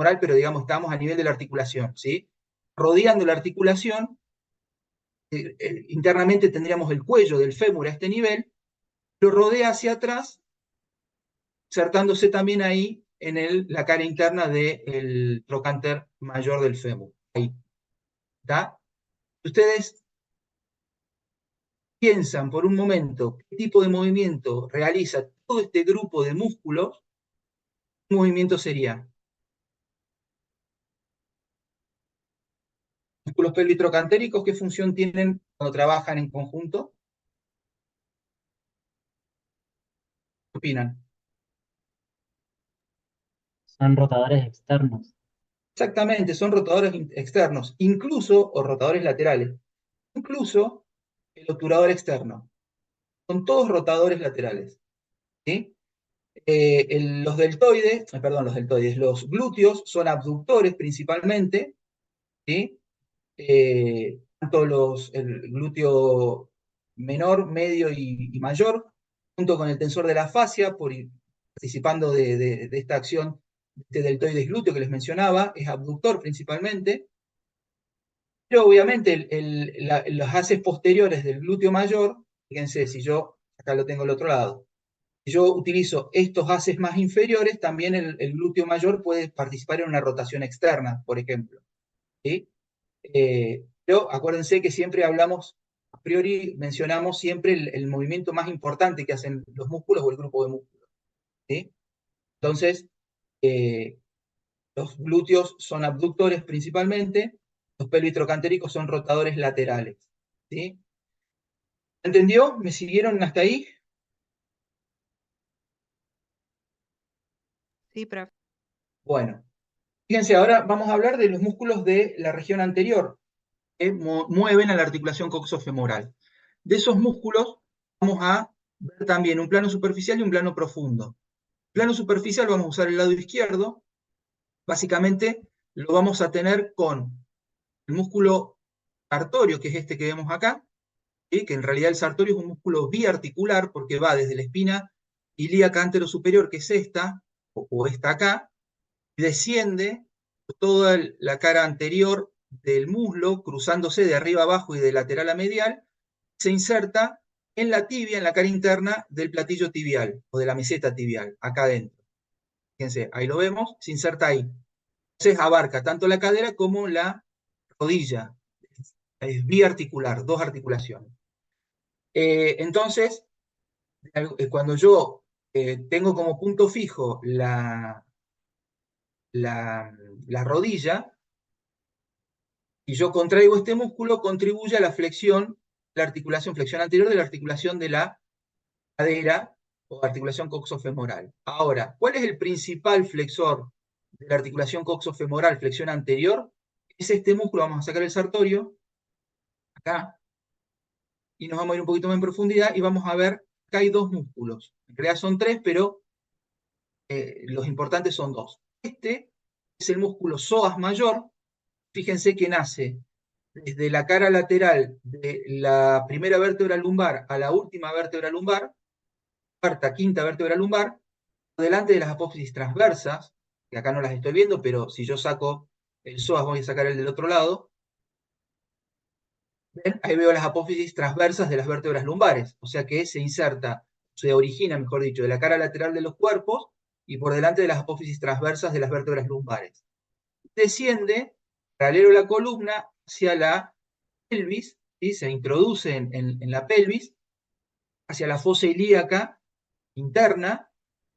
femoral, pero digamos, estamos a nivel de la articulación, ¿sí? Rodeando la articulación, internamente tendríamos el cuello del fémur a este nivel, lo rodea hacia atrás, insertándose también ahí en la cara interna del trocánter mayor del fémur. Ahí, ¿está? Ustedes piensan por un momento qué tipo de movimiento realiza todo este grupo de músculos, ¿qué movimiento sería? Músculos pelvitrocantéricos, ¿qué función tienen cuando trabajan en conjunto? ¿Qué opinan? Son rotadores externos. Exactamente, son rotadores externos, incluso, o rotadores laterales, incluso el obturador externo. Son todos rotadores laterales. ¿Sí? Los deltoides, los glúteos son abductores principalmente, ¿sí? Tanto el glúteo menor, medio y mayor, junto con el tensor de la fascia, participando de esta acción de deltoides glúteo que les mencionaba, es abductor principalmente, pero obviamente los haces posteriores del glúteo mayor, fíjense, si yo, acá lo tengo al otro lado, si yo utilizo estos haces más inferiores, también el glúteo mayor puede participar en una rotación externa, por ejemplo. ¿Sí? Pero acuérdense que siempre hablamos, a priori mencionamos siempre el movimiento más importante que hacen los músculos o el grupo de músculos. ¿Sí? Entonces, eh, los glúteos son abductores principalmente, los pelvitrocantéricos son rotadores laterales. ¿Sí? ¿Entendió? ¿Me siguieron hasta ahí? Sí, profe. Bueno, fíjense, ahora vamos a hablar de los músculos de la región anterior, que mueven a la articulación coxofemoral. De esos músculos vamos a ver también un plano superficial y un plano profundo. Plano superficial vamos a usar el lado izquierdo, básicamente lo vamos a tener con el músculo sartorio, que es este que vemos acá, ¿sí? Que en realidad el sartorio es un músculo biarticular porque va desde la espina ilíaca anterosuperior, que es esta, o esta acá, y desciende toda la cara anterior del muslo, cruzándose de arriba a abajo y de lateral a medial, se inserta en la tibia, en la cara interna del platillo tibial, o de la meseta tibial, acá adentro. Fíjense, ahí lo vemos, se inserta ahí. Entonces abarca tanto la cadera como la rodilla. Es biarticular, dos articulaciones. Entonces, cuando yo tengo como punto fijo la rodilla, y yo contraigo este músculo, contribuye a la flexión, la articulación, flexión anterior de la articulación de la cadera o articulación coxofemoral. Ahora, ¿cuál es el principal flexor de la articulación coxofemoral, flexión anterior? Es este músculo, vamos a sacar el sartorio, acá, y nos vamos a ir un poquito más en profundidad y vamos a ver que hay dos músculos. En realidad son tres, pero los importantes son dos. Este es el músculo psoas mayor, fíjense que nace desde la cara lateral de la primera vértebra lumbar a la última vértebra lumbar, cuarta, quinta vértebra lumbar, delante de las apófisis transversas, que acá no las estoy viendo, pero si yo saco el psoas, voy a sacar el del otro lado, ¿ven? Ahí veo las apófisis transversas de las vértebras lumbares, o sea que se origina, mejor dicho, de la cara lateral de los cuerpos y por delante de las apófisis transversas de las vértebras lumbares. Desciende, paralelo a la columna, hacia la pelvis, ¿sí? Se introduce en la pelvis, hacia la fosa ilíaca interna,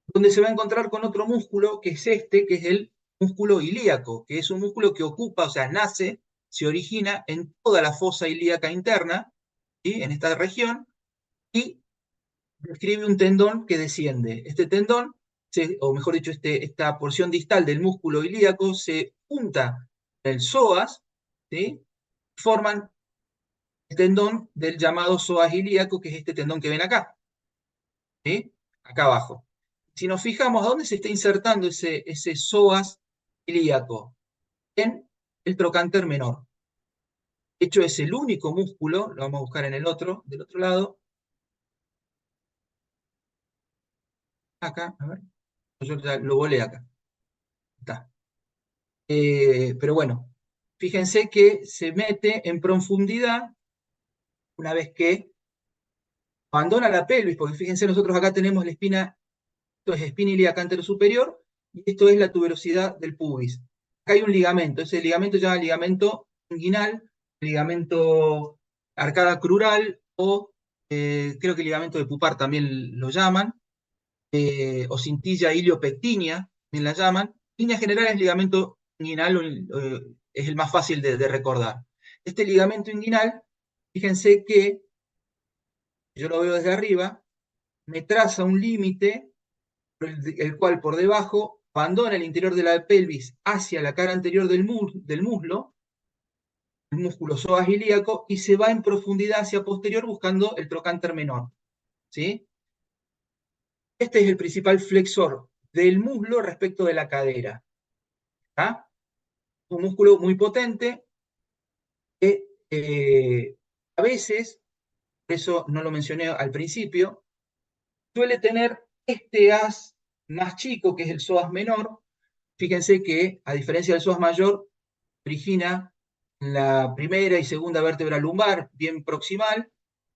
donde se va a encontrar con otro músculo, que es este, que es el músculo ilíaco, que es un músculo que ocupa, o sea, nace, se origina en toda la fosa ilíaca interna, ¿sí? En esta región, y describe un tendón que desciende. Este tendón, o mejor dicho, esta porción distal del músculo ilíaco se junta en el psoas, ¿sí? Forman el tendón del llamado psoas ilíaco, que es este tendón que ven acá, ¿sí? Acá abajo. Si nos fijamos, ¿a dónde se está insertando ese psoas ilíaco? En el trocánter menor. De hecho, es el único músculo, lo vamos a buscar en del otro lado, acá, a ver, yo ya lo volé acá. Está. Pero bueno, fíjense que se mete en profundidad una vez que abandona la pelvis, porque fíjense, nosotros acá tenemos la espina, esto es espina ilíaca anterosuperior, y esto es la tuberosidad del pubis. Acá hay un ligamento, ese ligamento se llama ligamento inguinal, ligamento arcada crural, o creo que ligamento de pupar también lo llaman, o cintilla iliopectinia, también la llaman. En líneas generales, el ligamento inguinal es el más fácil de recordar. Este ligamento inguinal, fíjense que, yo lo veo desde arriba, me traza un límite, el cual por debajo abandona el interior de la pelvis hacia la cara anterior del muslo, el músculo psoas ilíaco, y se va en profundidad hacia posterior buscando el trocánter menor. ¿Sí? Este es el principal flexor del muslo respecto de la cadera. ¿Ah? Un músculo muy potente que a veces, por eso no lo mencioné al principio, suele tener este as más chico, que es el psoas menor. Fíjense que, a diferencia del psoas mayor, origina la primera y segunda vértebra lumbar, bien proximal,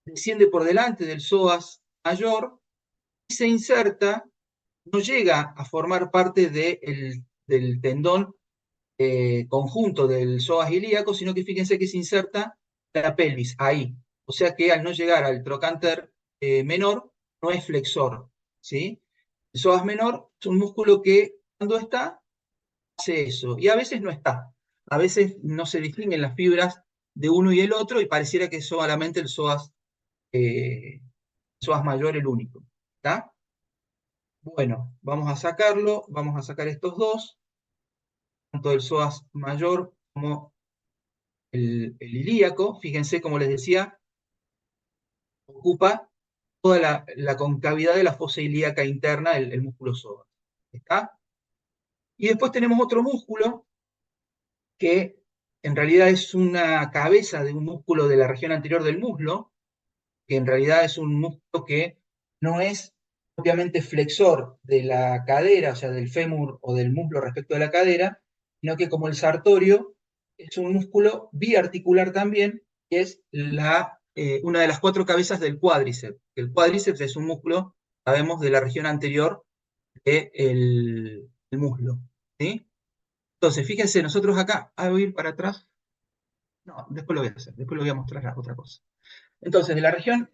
desciende por delante del psoas mayor y se inserta, no llega a formar parte del tendón conjunto del psoas ilíaco, sino que fíjense que se inserta la pelvis ahí. O sea que al no llegar al trocánter menor, no es flexor. ¿Sí? El psoas menor es un músculo que cuando está, hace eso. Y a veces no está. A veces no se distinguen las fibras de uno y el otro y pareciera que es solamente el psoas mayor el único. ¿Está? Bueno, vamos a sacarlo. Vamos a sacar estos dos, tanto el psoas mayor como el ilíaco. Fíjense, como les decía, ocupa toda la concavidad de la fosa ilíaca interna, el músculo psoas. ¿Está? Y después tenemos otro músculo que en realidad es una cabeza de un músculo de la región anterior del muslo, que en realidad es un músculo que no es propiamente flexor de la cadera, o sea, del fémur o del muslo respecto de la cadera, sino que como el sartorio es un músculo biarticular también, que es una de las cuatro cabezas del cuádriceps. El cuádriceps es un músculo, sabemos, de la región anterior del muslo. ¿Sí? Entonces, fíjense, nosotros acá, voy a ir para atrás. No, después lo voy a hacer, después lo voy a mostrar otra cosa. Entonces, de la región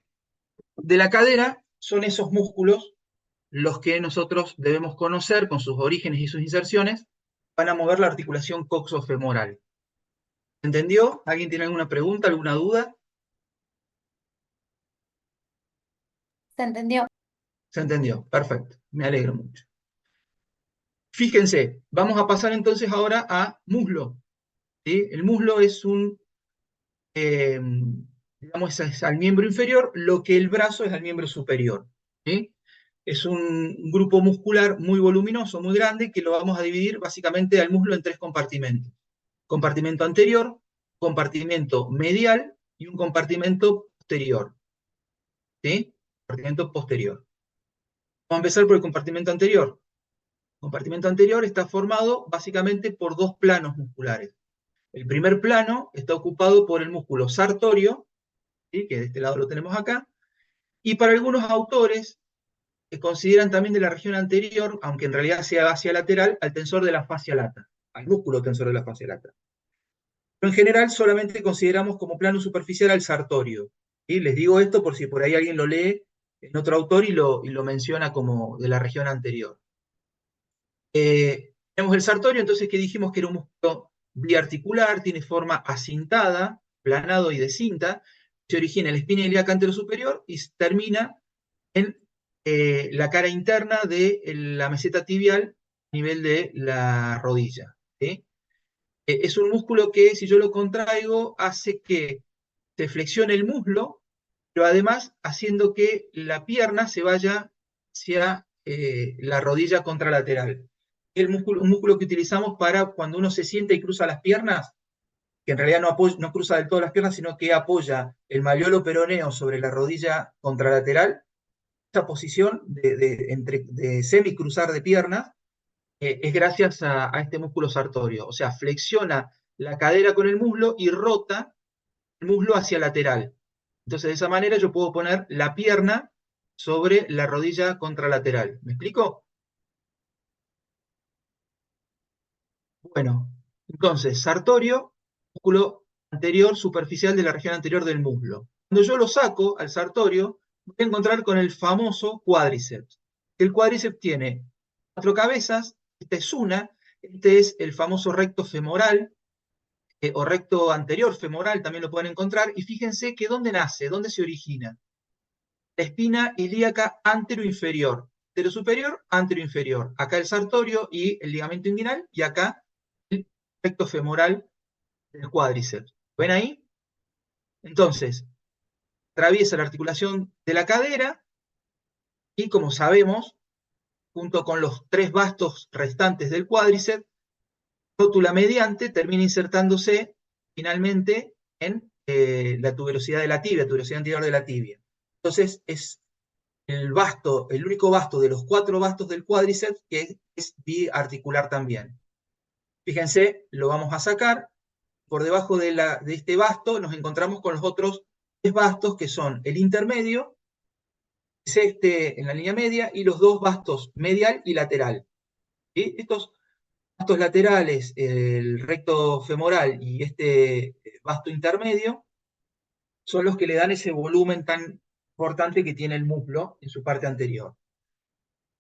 de la cadera son esos músculos los que nosotros debemos conocer con sus orígenes y sus inserciones para mover la articulación coxofemoral. ¿Entendió? ¿Alguien tiene alguna pregunta, alguna duda? ¿Se entendió? Se entendió, perfecto, me alegro mucho. Fíjense, vamos a pasar entonces ahora a muslo. ¿Sí? El muslo es digamos, es al miembro inferior, lo que el brazo es al miembro superior. ¿Sí? Es un grupo muscular muy voluminoso, muy grande, que lo vamos a dividir básicamente al muslo en tres compartimentos. Compartimento anterior, compartimento medial y un compartimento posterior. ¿Sí? Compartimento posterior. Vamos a empezar por el compartimento anterior. El compartimento anterior está formado básicamente por dos planos musculares. El primer plano está ocupado por el músculo sartorio, ¿sí? Que de este lado lo tenemos acá, y para algunos autores que consideran también de la región anterior, aunque en realidad sea hacia lateral, al tensor de la fascia lata, al músculo tensor de la fascia lata. Pero en general solamente consideramos como plano superficial al sartorio. ¿Sí? Les digo esto por si por ahí alguien lo lee en otro autor y lo menciona como de la región anterior. Tenemos el sartorio, entonces, que dijimos que era un músculo biarticular, tiene forma acintada, planado y de cinta, se origina en la espina ilíaca anterosuperior y termina en la cara interna de la meseta tibial a nivel de la rodilla. ¿Sí? Es un músculo que, si yo lo contraigo, hace que se flexione el muslo, pero además haciendo que la pierna se vaya hacia la rodilla contralateral. Un músculo que utilizamos para cuando uno se sienta y cruza las piernas, que en realidad no cruza del todo las piernas, sino que apoya el malleolo peroneo sobre la rodilla contralateral. Esa posición de semicruzar de piernas es gracias a este músculo sartorio. O sea, flexiona la cadera con el muslo y rota el muslo hacia lateral. Entonces, de esa manera yo puedo poner la pierna sobre la rodilla contralateral. ¿Me explico? Bueno, entonces, sartorio, músculo anterior superficial de la región anterior del muslo. Cuando yo lo saco al sartorio, voy a encontrar con el famoso cuádriceps. El cuádriceps tiene 4 cabezas, esta es una, este es el famoso recto femoral, o recto anterior femoral, también lo pueden encontrar, y fíjense que dónde nace, dónde se origina. La espina ilíaca anteroinferior, superior, anteroinferior. Acá el sartorio y el ligamento inguinal, y acá el recto femoral del cuádriceps. ¿Ven ahí? Entonces, atraviesa la articulación de la cadera y, como sabemos, junto con los 3 bastos restantes del cuádriceps, rótula mediante termina insertándose finalmente en la tuberosidad de la tibia, tuberosidad anterior de la tibia. Entonces, es el único basto de los 4 bastos del cuádriceps que es biarticular también. Fíjense, lo vamos a sacar. Por debajo de este basto nos encontramos con los otros 3 bastos, que son el intermedio, es este en la línea media, y los 2 bastos medial y lateral. ¿Sí? Estos bastos laterales, el recto femoral y este basto intermedio, son los que le dan ese volumen tan importante que tiene el muslo en su parte anterior.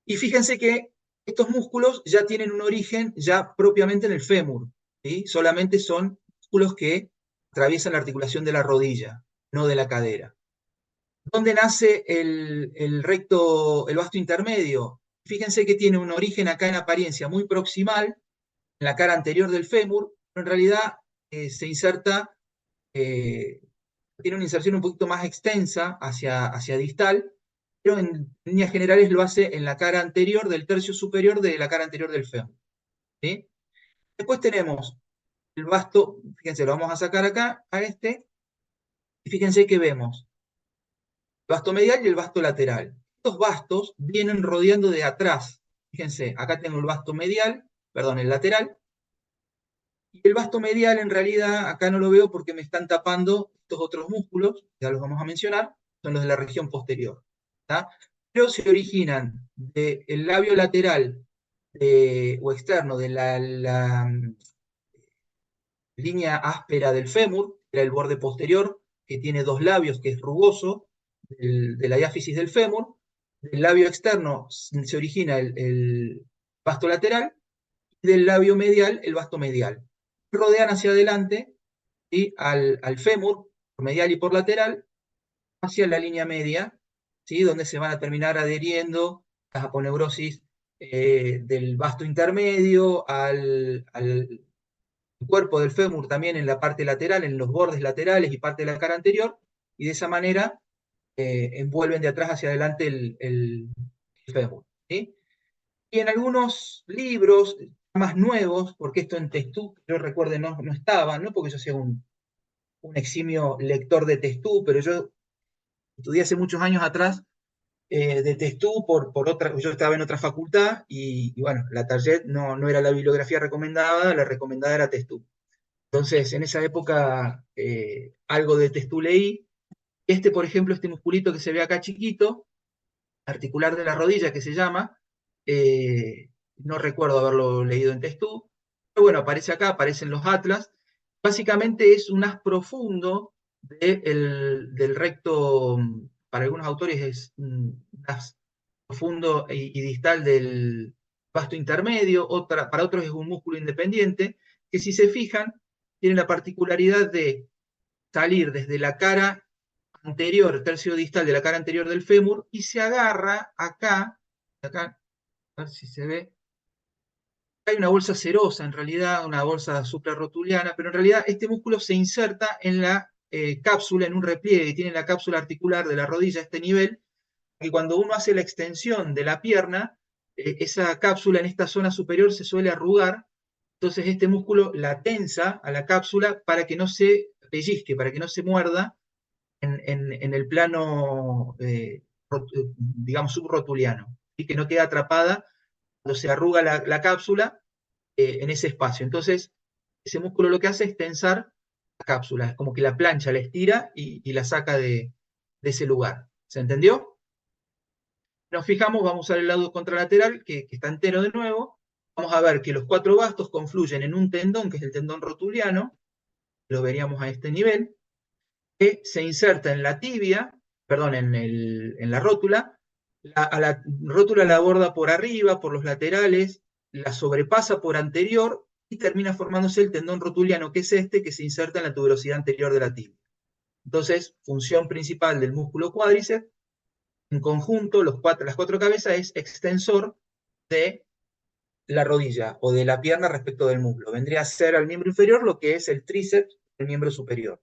Y fíjense que estos músculos ya tienen un origen ya propiamente en el fémur, ¿sí? Solamente son músculos que atraviesan la articulación de la rodilla, no de la cadera. ¿Dónde nace el basto intermedio? Fíjense que tiene un origen acá en apariencia muy proximal, en la cara anterior del fémur, pero en realidad se inserta, tiene una inserción un poquito más extensa hacia distal, pero en líneas generales lo hace en la cara anterior del tercio superior de la cara anterior del fémur. ¿Sí? Después tenemos el basto, fíjense, lo vamos a sacar acá, a este, y fíjense que vemos el basto medial y el basto lateral. Estos bastos vienen rodeando de atrás. Fíjense, acá tengo el basto medial, perdón, el lateral, y el basto medial en realidad acá no lo veo porque me están tapando estos otros músculos, ya los vamos a mencionar, son los de la región posterior. ¿Tá? Pero se originan del labio lateral o externo de la línea áspera del fémur, era el borde posterior, que tiene 2 labios, que es rugoso, de la diáfisis del fémur. Del labio externo se origina el vasto lateral, y del labio medial el vasto medial. Rodean hacia adelante, ¿sí? al fémur, por medial y por lateral, hacia la línea media, ¿sí? Donde se van a terminar adheriendo las aponeurosis del vasto intermedio al cuerpo del fémur, también en la parte lateral, en los bordes laterales y parte de la cara anterior, y de esa manera envuelven de atrás hacia adelante el fémur. ¿Sí? Y en algunos libros más nuevos, porque esto en Testú, yo recuerdo, no estaba, no porque yo sea un eximio lector de Testú, pero yo estudié hace muchos años atrás de Testú por otra, yo estaba en otra facultad, y bueno, la Target no era la bibliografía recomendada, la recomendada era Testú. Entonces, en esa época, algo de Testú leí. Por ejemplo, este musculito que se ve acá chiquito, articular de la rodilla, que se llama, no recuerdo haberlo leído en Testú, pero bueno, aparece acá, aparece en los atlas. Básicamente es un as profundo del recto, para algunos autores es un as profundo y distal del vasto intermedio, para otros es un músculo independiente, que si se fijan, tiene la particularidad de salir desde la cara anterior, tercio distal de la cara anterior del fémur, y se agarra acá, a ver si se ve, hay una bolsa serosa, en realidad, una bolsa suprarrotuliana, pero en realidad este músculo se inserta en la cápsula, en un repliegue que tiene la cápsula articular de la rodilla a este nivel, y cuando uno hace la extensión de la pierna, esa cápsula en esta zona superior se suele arrugar, entonces este músculo la tensa a la cápsula para que no se pellizque, para que no se muerda en el plano, digamos, subrotuliano, y que no quede atrapada cuando se arruga la cápsula en ese espacio. Entonces, ese músculo lo que hace es tensar la cápsula, es como que la plancha, la estira y la saca de ese lugar. ¿Se entendió? Nos fijamos, vamos a usar el lado contralateral, que está entero de nuevo. Vamos a ver que los 4 bastos confluyen en un tendón, que es el tendón rotuliano, lo veríamos a este nivel, que se inserta en la tibia, perdón, en la rótula. A la rótula la aborda por arriba, por los laterales, la sobrepasa por anterior y termina formándose el tendón rotuliano, que es este, que se inserta en la tuberosidad anterior de la tibia. Entonces, función principal del músculo cuádriceps, en conjunto, las 4 cabezas, es extensor de la rodilla o de la pierna respecto del muslo. Vendría a ser al miembro inferior lo que es el tríceps del miembro superior.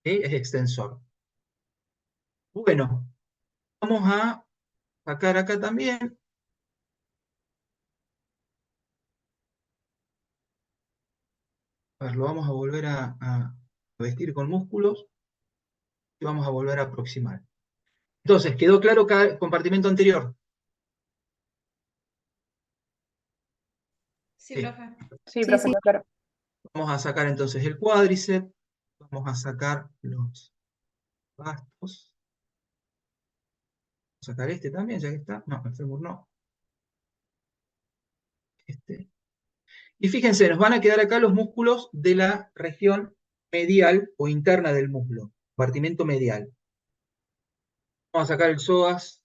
¿Sí? Es extensor. Bueno, vamos a sacar acá también. A ver, lo vamos a volver a vestir con músculos y vamos a volver a aproximar. Entonces, ¿quedó claro cada compartimento anterior? Sí, Sí. profe. Sí, Sí, profe, sí. claro. Vamos a sacar entonces el cuádriceps, vamos a sacar los bastos. Vamos a sacar este también, ya que está. No, el fémur no. Este. Y fíjense, nos van a quedar acá los músculos de la región medial o interna del muslo, compartimento medial. Vamos a sacar el psoas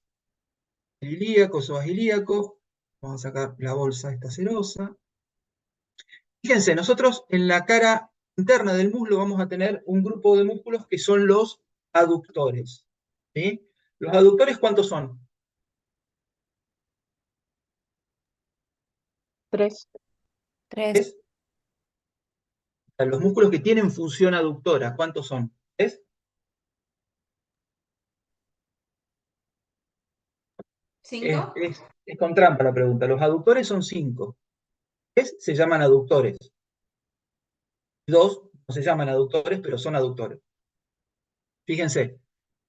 ilíaco, psoas ilíaco. Vamos a sacar la bolsa esta serosa. Fíjense, nosotros en la cara interna del muslo vamos a tener un grupo de músculos que son los aductores. ¿Sí? ¿Los aductores cuántos son? 3. 3. ¿Es? Los músculos que tienen función aductora, ¿cuántos son? ¿Es? 5. Es con trampa la pregunta. Los aductores son 5. 3 se llaman aductores. 2 no se llaman aductores, pero son aductores. Fíjense,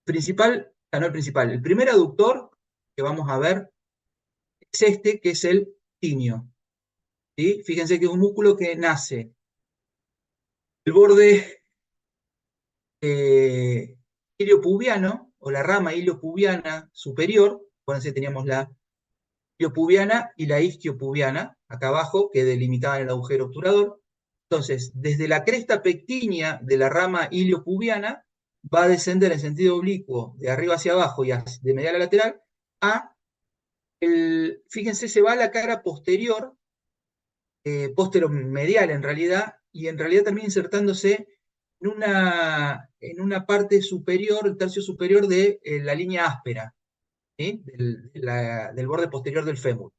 el primer aductor que vamos a ver es este, que es el tinio. ¿Sí? Fíjense que es un músculo que nace. El borde iliopubiano, o la rama iliopubiana superior, acuérdense, teníamos la iliopubiana y la isquiopubiana, acá abajo, que delimitaban el agujero obturador. Entonces, desde la cresta pectínea de la rama iliopubiana, va a descender en sentido oblicuo, de arriba hacia abajo y de medial a lateral, fíjense, se va a la cara posterior, posteromedial en realidad, y en realidad termina insertándose en una parte superior, el tercio superior de la línea áspera, ¿sí? Del borde posterior del fémur.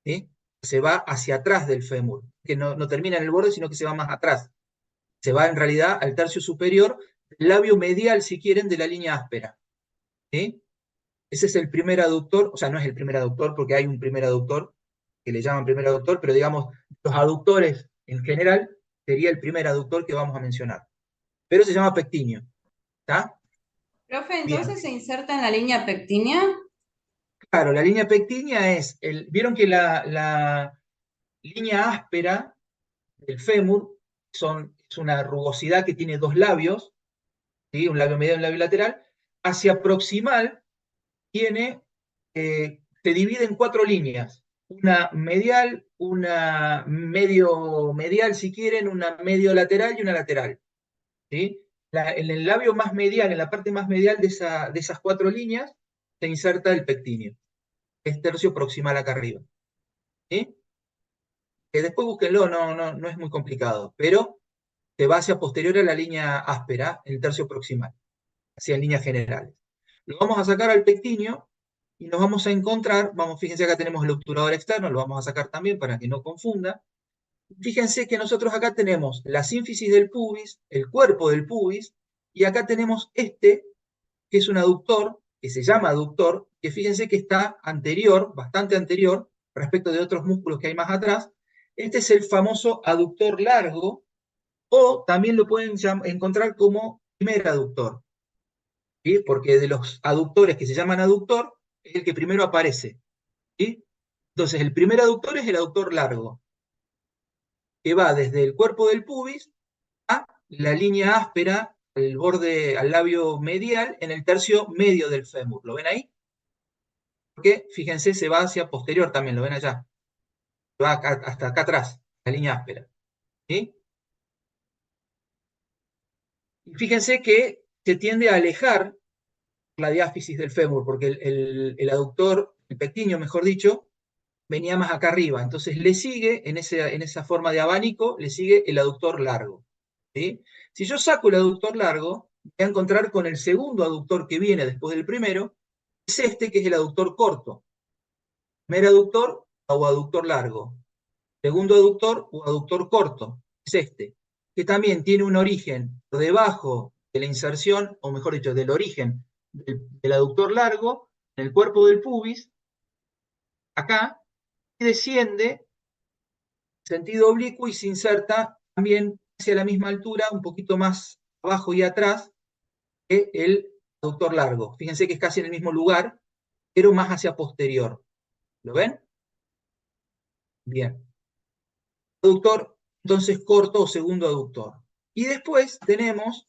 ¿Sí? Se va hacia atrás del fémur, que no termina en el borde, sino que se va más atrás. Se va en realidad al tercio superior, labio medial, si quieren, de la línea áspera. ¿Sí? Ese es el primer aductor, o sea, no es el primer aductor, porque hay un primer aductor, que le llaman primer aductor, pero digamos, los aductores en general, sería el primer aductor que vamos a mencionar. Pero se llama pectíneo. ¿Está? Profe, Bien. entonces se inserta en la línea pectínea. Claro, la línea pectínea es, vieron que la línea áspera del fémur es una rugosidad que tiene 2 labios, ¿sí? Un labio medial y un labio lateral. Hacia proximal se divide en 4 líneas. Una medial, una medio medial si quieren, una medio lateral y una lateral. ¿Sí? En el labio más medial, en la parte más medial de esas 4 líneas, se inserta el pectíneo, que es tercio proximal acá arriba. ¿Sí? Que después búsquenlo, no es muy complicado, pero se va hacia posterior a la línea áspera, el tercio proximal, hacia líneas generales. Lo vamos a sacar al pectíneo y nos vamos a encontrar, fíjense acá tenemos el obturador externo, lo vamos a sacar también para que no confunda. Fíjense que nosotros acá tenemos la sínfisis del pubis, el cuerpo del pubis, y acá tenemos este, que es un aductor, que se llama aductor, que fíjense que está anterior, bastante anterior, respecto de otros músculos que hay más atrás. Este es el famoso aductor largo, o también lo pueden encontrar como primer aductor, ¿sí? Porque de los aductores que se llaman aductor, es el que primero aparece. ¿Sí? Entonces, el primer aductor es el aductor largo, que va desde el cuerpo del pubis a la línea áspera, al borde, al labio medial, en el tercio medio del fémur. ¿Lo ven ahí? Porque, fíjense, se va hacia posterior también, ¿lo ven allá? Va hasta acá atrás, la línea áspera. ¿Sí? Y fíjense que se tiende a alejar la diáfisis del fémur, porque el aductor, el pectíneo, mejor dicho, venía más acá arriba. Entonces le sigue, en esa forma de abanico, le sigue el aductor largo. ¿Sí? Si yo saco el aductor largo, voy a encontrar con el segundo aductor que viene después del primero, es este que es el aductor corto. Primer aductor o aductor largo. Segundo aductor o aductor corto, es este, que también tiene un origen por debajo de la inserción, o mejor dicho, del origen del aductor largo, en el cuerpo del pubis, acá, y desciende en sentido oblicuo y se inserta también hacia la misma altura, un poquito más abajo y atrás, que el aductor largo. Fíjense que es casi en el mismo lugar, pero más hacia posterior. ¿Lo ven? Bien. Aductor, entonces, corto o segundo aductor. Y después tenemos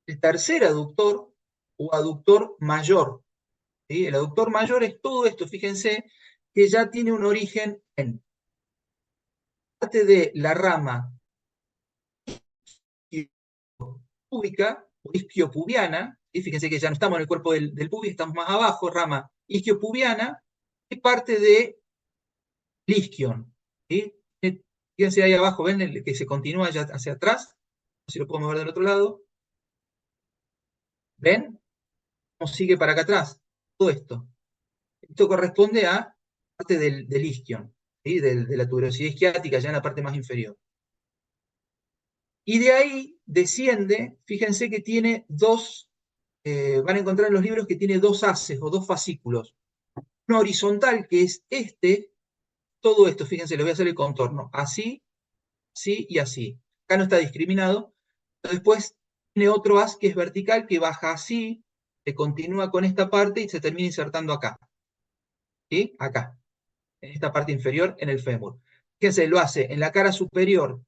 el tercer aductor o aductor mayor. ¿Sí? El aductor mayor es todo esto, fíjense, que ya tiene un origen en parte de la rama púbica o isquiopubiana, ¿sí? Fíjense que ya no estamos en el cuerpo del pubis, estamos más abajo, rama isquiopubiana, y parte de isquion. ¿Sí? Fíjense ahí abajo, ven que se continúa ya hacia atrás, si lo podemos ver del otro lado. ¿Ven? ¿Cómo sigue para acá atrás? Todo esto. Esto corresponde a parte del isquion, ¿sí? De la tuberosidad isquiática, ya en la parte más inferior. Y de ahí desciende, fíjense que tiene dos, van a encontrar en los libros que tiene dos haces o dos fascículos. Uno horizontal, que es este, todo esto, fíjense, les voy a hacer el contorno, así, así y así. Acá no está discriminado. Después tiene otro haz que es vertical, que baja así, se continúa con esta parte y se termina insertando acá. ¿Sí? Acá, en esta parte inferior, en el fémur. Fíjense, lo hace en la cara superior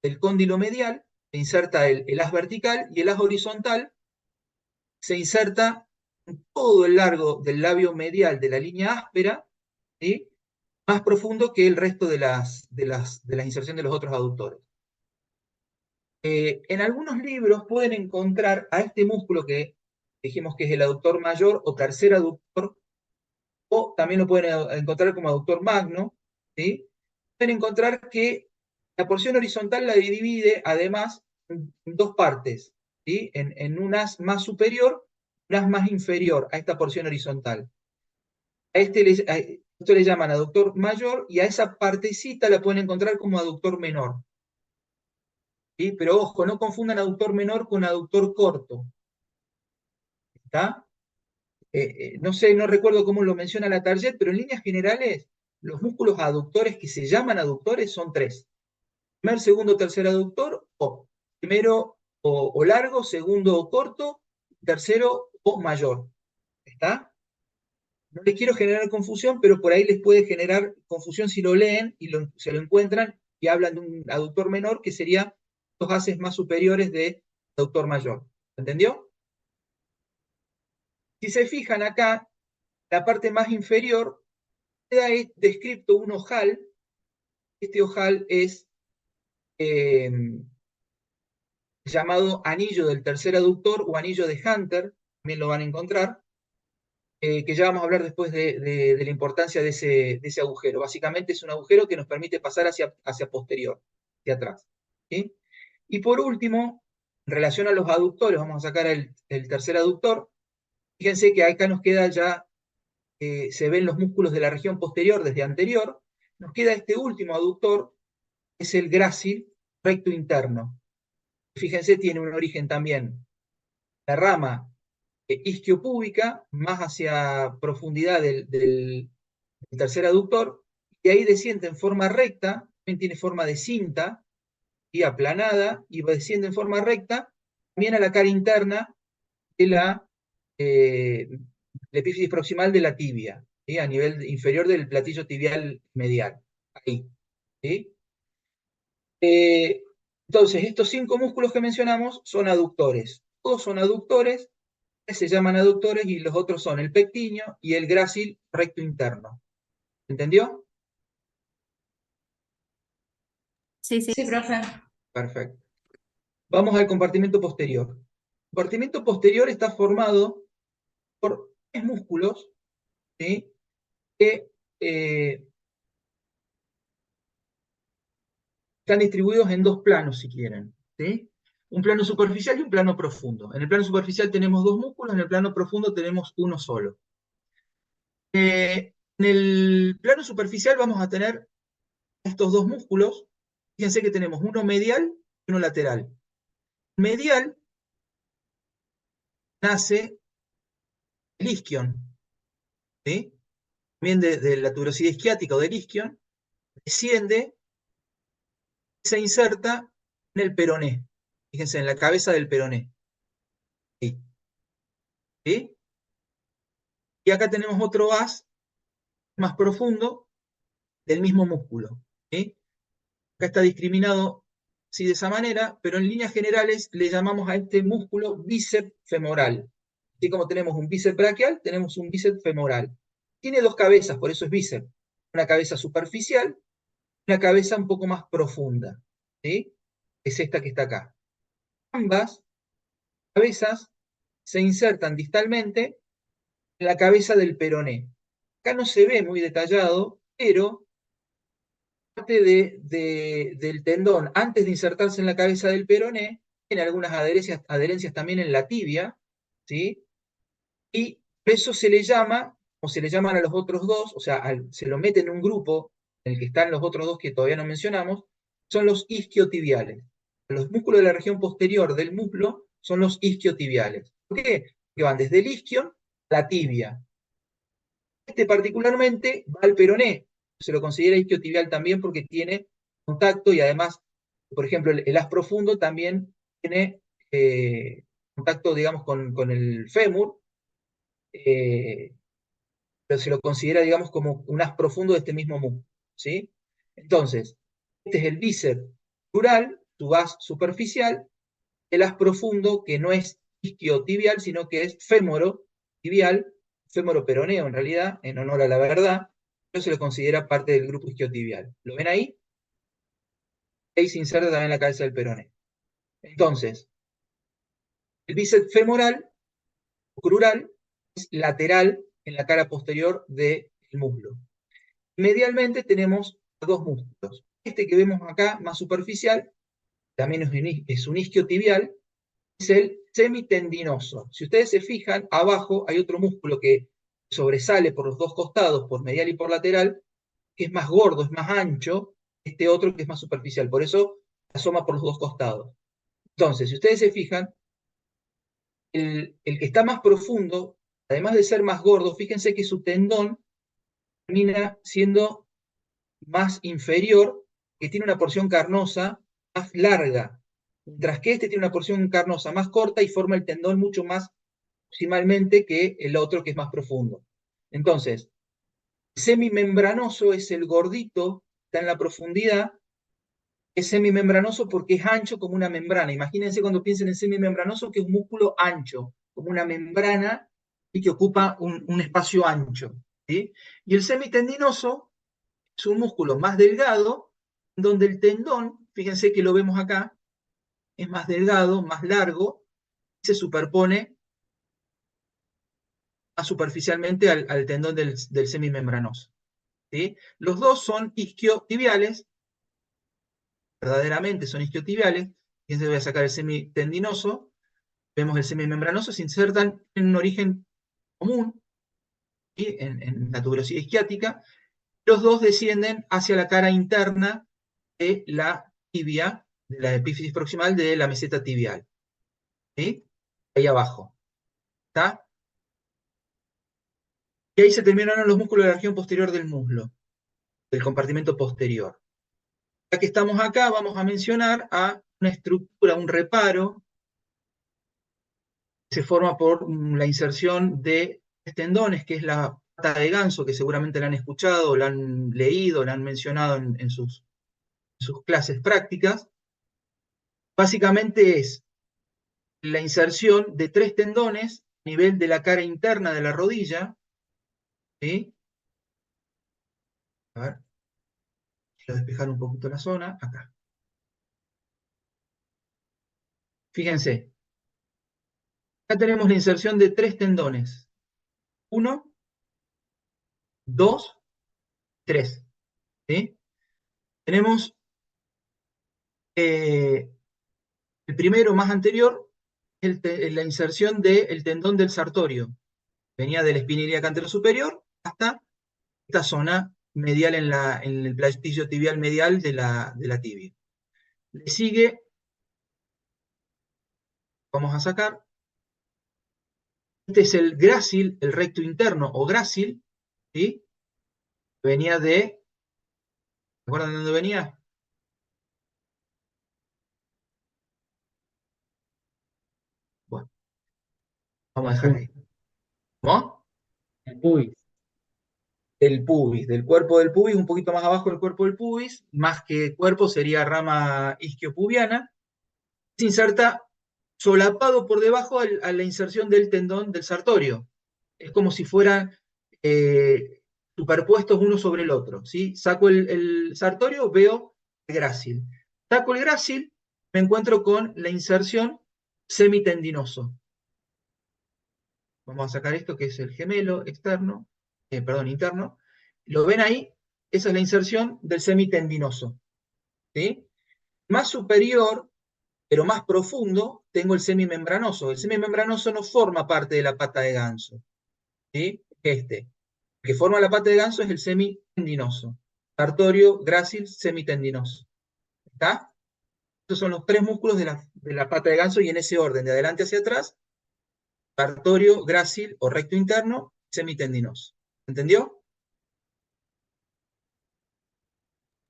del cóndilo medial, se inserta el haz vertical, y el haz horizontal se inserta en todo el largo del labio medial de la línea áspera, ¿sí? Más profundo que el resto de la inserción de los otros aductores. En algunos libros pueden encontrar a este músculo que dijimos que es el aductor mayor o tercer aductor, o también lo pueden encontrar como aductor magno, ¿sí? Pueden encontrar que la porción horizontal la divide además en dos partes, ¿sí? En un haz más superior, un haz más inferior a esta porción horizontal. A esto le llaman aductor mayor, y a esa partecita la pueden encontrar como aductor menor. ¿Sí? Pero ojo, no confundan aductor menor con aductor corto. ¿Está? No sé, no recuerdo cómo lo menciona la target, pero en líneas generales, los músculos aductores que se llaman aductores son tres. Primer, segundo, tercer aductor, o primero o largo, segundo o corto, tercero o mayor. ¿Está? No les quiero generar confusión, pero por ahí les puede generar confusión si lo leen y se lo encuentran y hablan de un aductor menor, que sería los haces más superiores de aductor mayor. ¿Entendió? Si se fijan acá, la parte más inferior queda descrito un ojal. Este ojal es eh, llamado anillo del tercer aductor o anillo de Hunter, también lo van a encontrar, que ya vamos a hablar después de la importancia de ese agujero. Básicamente es un agujero que nos permite pasar hacia posterior, hacia atrás. ¿Sí? Y por último, en relación a los aductores, vamos a sacar el tercer aductor. Fíjense que acá nos queda ya, se ven los músculos de la región posterior desde anterior. Nos queda este último aductor, que es el grácil recto interno. Fíjense, tiene un origen también, la rama isquiopúbica, más hacia profundidad del tercer aductor, y ahí desciende en forma recta, también tiene forma de cinta, y aplanada, y desciende en forma recta, también a la cara interna de la epífisis proximal de la tibia. ¿sí? A nivel inferior del platillo tibial medial. Ahí. ¿Sí? Entonces, estos 5 músculos que mencionamos son aductores. Todos son aductores, se llaman aductores, y los otros son el pectíneo y el grácil recto interno. ¿Entendió? Sí, profe. Perfecto. Vamos al compartimento posterior. El compartimento posterior está formado por 3 músculos, ¿sí? Que están distribuidos en 2 planos, si quieren, ¿sí? Un plano superficial y un plano profundo. En el plano superficial tenemos 2 músculos, en el plano profundo tenemos uno solo. En el plano superficial vamos a tener estos 2 músculos. Fíjense que tenemos uno medial y uno lateral. Medial nace el isquion, ¿sí? También de la tuberosidad isquiática o del isquion, desciende y se inserta en el peroné. Fíjense, en la cabeza del peroné. ¿Sí? ¿Sí? Y acá tenemos otro haz más profundo del mismo músculo. ¿Sí? Acá está discriminado así de esa manera, pero en líneas generales le llamamos a este músculo bíceps femoral. Así como tenemos un bíceps braquial, tenemos un bíceps femoral. Tiene 2 cabezas, por eso es bíceps. Una cabeza superficial, una cabeza un poco más profunda. ¿Sí? Es esta que está acá. Ambas cabezas se insertan distalmente en la cabeza del peroné. Acá no se ve muy detallado, pero parte del tendón, antes de insertarse en la cabeza del peroné, tiene algunas adherencias también en la tibia, ¿sí? Y por eso se le llama, o se le llaman a los otros 2, o sea, se lo mete en un grupo en el que están los otros 2 que todavía no mencionamos, son los isquiotibiales. Los músculos de la región posterior del muslo son los isquiotibiales. ¿Por qué? Porque van desde el isquion a la tibia. Este particularmente va al peroné, se lo considera isquiotibial también porque tiene contacto, y además, por ejemplo, el haz profundo también tiene contacto, digamos, con el fémur, pero se lo considera, digamos, como un haz profundo de este mismo músculo, ¿sí? Entonces, este es el bíceps dural, su haz superficial, el haz profundo, que no es isquiotibial, sino que es fémoro-tibial, fémoro-peroneo en realidad, en honor a la verdad, pero se lo considera parte del grupo isquiotibial. ¿Lo ven ahí? Ahí se inserta también la cabeza del peroné. Entonces, el bíceps femoral o crural es lateral en la cara posterior del muslo. Medialmente tenemos 2 músculos. Este que vemos acá, más superficial, también es un isquiotibial, es el semitendinoso. Si ustedes se fijan, abajo hay otro músculo que sobresale por los 2 costados, por medial y por lateral, que es más gordo, es más ancho, este otro que es más superficial. Por eso asoma por los 2 costados. Entonces, si ustedes se fijan, el que está más profundo, además de ser más gordo, fíjense que su tendón termina siendo más inferior, que tiene una porción carnosa más larga, mientras que este tiene una porción carnosa más corta y forma el tendón mucho más proximalmente que el otro, que es más profundo. Entonces, semimembranoso es el gordito, está en la profundidad. Es semimembranoso porque es ancho como una membrana. Imagínense cuando piensen en semimembranoso, que es un músculo ancho, como una membrana, y que ocupa un espacio ancho, ¿sí? Y el semitendinoso es un músculo más delgado, donde el tendón, fíjense que lo vemos acá, es más delgado, más largo, y se superpone más superficialmente al tendón del semimembranoso, ¿sí? Los 2 son isquiotibiales, verdaderamente son isquiotibiales. Fíjense, voy a sacar el semitendinoso, vemos el semimembranoso, se insertan en un origen común, ¿sí? en la tuberosidad isquiática. Los 2 descienden hacia la cara interna de la tibia, de la epífisis proximal de la meseta tibial, ¿sí? Ahí abajo, ¿está? Y ahí se terminaron los músculos de la región posterior del muslo, del compartimento posterior. Ya que estamos acá, vamos a mencionar a una estructura, un reparo, que se forma por la inserción de tendones, que es la pata de ganso, que seguramente la han escuchado, la han leído, la han mencionado en sus clases prácticas, básicamente es la inserción de 3 tendones a nivel de la cara interna de la rodilla, ¿sí? A ver, quiero despejar un poquito la zona, acá. Fíjense, acá tenemos la inserción de 3 tendones. 1, 2, 3. ¿Sí? Tenemos el primero más anterior, la inserción del tendón del sartorio. Venía de la espina ilíaca anterosuperior hasta esta zona medial en el platillo tibial medial de la tibia. Le sigue, vamos a sacar, este es el grácil, el recto interno o grácil, ¿sí? Venía de, ¿se acuerdan de dónde venía? Bueno, vamos a dejar ahí. ¿Cómo? El pubis. El pubis, del cuerpo del pubis, un poquito más abajo del cuerpo del pubis, más que cuerpo sería rama isquiopubiana, se inserta solapado por debajo a la inserción del tendón del sartorio. Es como si fueran superpuestos uno sobre el otro, ¿sí? Saco el sartorio, veo el grácil. Saco el grácil, me encuentro con la inserción semitendinoso. Vamos a sacar esto que es el gemelo externo, perdón, interno. ¿Lo ven ahí? Esa es la inserción del semitendinoso. ¿Sí? Más superior, pero más profundo, tengo el semimembranoso. El semimembranoso no forma parte de la pata de ganso. ¿Sí? El que forma la pata de ganso es el semitendinoso. Sartorio, grácil, semitendinoso. ¿Está? Estos son los 3 músculos de la pata de ganso y en ese orden, de adelante hacia atrás, sartorio, grácil o recto interno, semitendinoso. ¿Entendió?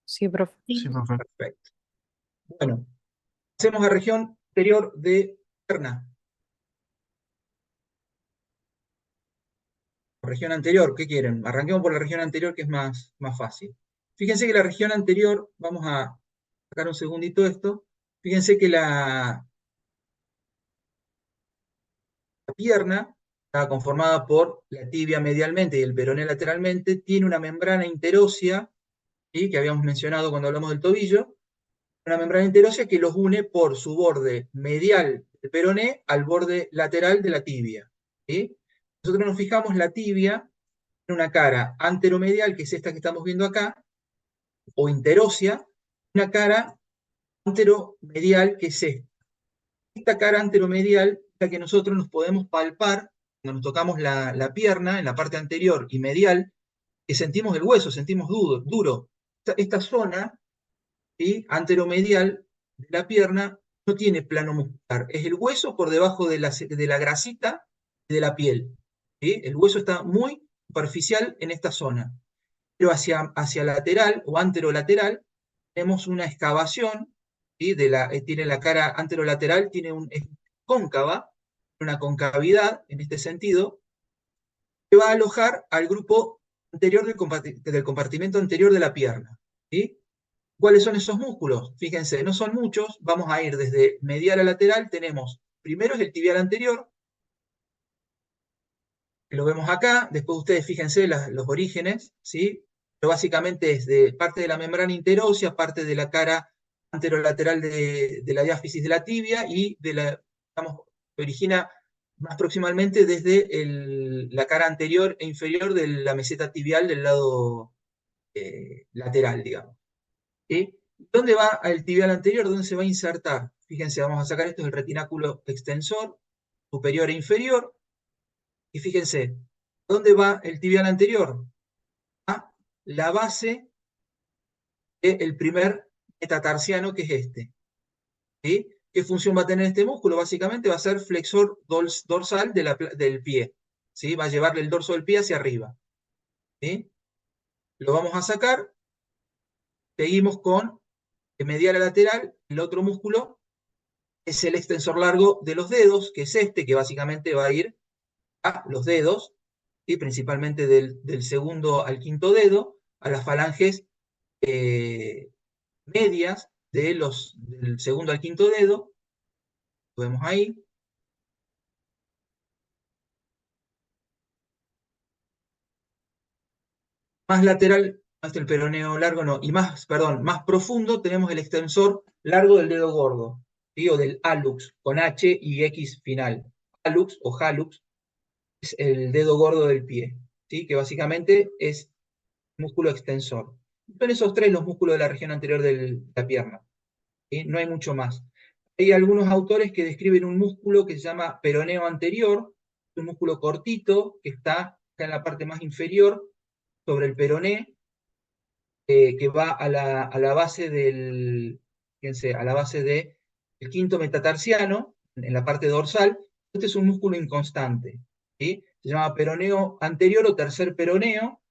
Sí, profe. Sí. Perfecto. Bueno, pasemos a región anterior de pierna. Región anterior, ¿qué quieren? Arranquemos por la región anterior, que es más fácil. Fíjense que la región anterior, vamos a sacar un segundito esto, fíjense que la pierna está conformada por la tibia medialmente y el peroné lateralmente, tiene una membrana interósea, ¿sí? Que habíamos mencionado cuando hablamos del tobillo, una membrana interósea que los une por su borde medial del peroné al borde lateral de la tibia. ¿Sí? Nosotros nos fijamos la tibia en una cara anteromedial, que es esta que estamos viendo acá, o interósea, una cara anteromedial, que es esta. Esta cara anteromedial es la que nosotros nos podemos palpar cuando nos tocamos la pierna en la parte anterior y medial, que sentimos el hueso, sentimos duro. Esta zona, ¿sí? Anteromedial de la pierna no tiene plano muscular, es el hueso por debajo de la grasita y de la piel. ¿Sí? El hueso está muy superficial en esta zona, pero hacia lateral o anterolateral tenemos una excavación, ¿sí? Tiene la cara anterolateral, es cóncava, una concavidad en este sentido, que va a alojar al grupo anterior del compartimento anterior de la pierna. ¿Sí? ¿Cuáles son esos músculos? Fíjense, no son muchos, vamos a ir desde medial a lateral, tenemos, primero es el tibial anterior, que lo vemos acá, después ustedes fíjense los orígenes, ¿sí? Pero básicamente es de parte de la membrana interósea, parte de la cara anterolateral de la diáfisis de la tibia y digamos, se origina más proximalmente desde la cara anterior e inferior de la meseta tibial del lado lateral, digamos. ¿Sí? ¿Dónde va el tibial anterior? ¿Dónde se va a insertar? Fíjense, vamos a sacar esto del retináculo extensor, superior e inferior, y fíjense, ¿dónde va el tibial anterior? A la base del primer metatarsiano, que es este. ¿Sí? ¿Qué función va a tener este músculo? Básicamente va a ser flexor dorsal del pie. ¿Sí? Va a llevarle el dorso del pie hacia arriba. ¿Sí? Lo vamos a sacar. Seguimos con medial a lateral. El otro músculo es el extensor largo de los dedos, que es este, que básicamente va a ir a los dedos. ¿sí? Principalmente del segundo al quinto dedo, a las falanges medias del segundo al quinto dedo, lo vemos ahí. Más lateral, hasta el peroneo largo, no, y más, perdón, más profundo tenemos el extensor largo del dedo gordo, ¿sí? O del hallux, con H y X final. Hallux o hallux es el dedo gordo del pie, ¿sí? Que básicamente es músculo extensor. Son esos tres los músculos de la región anterior de la pierna, ¿sí? No hay mucho más. Hay algunos autores que describen un músculo que se llama peroneo anterior, un músculo cortito que está en la parte más inferior sobre el peroné, que va a la base fíjense, a la base del quinto metatarsiano, en la parte dorsal. Este es un músculo inconstante, ¿sí? Se llama peroneo anterior o tercer peroneo.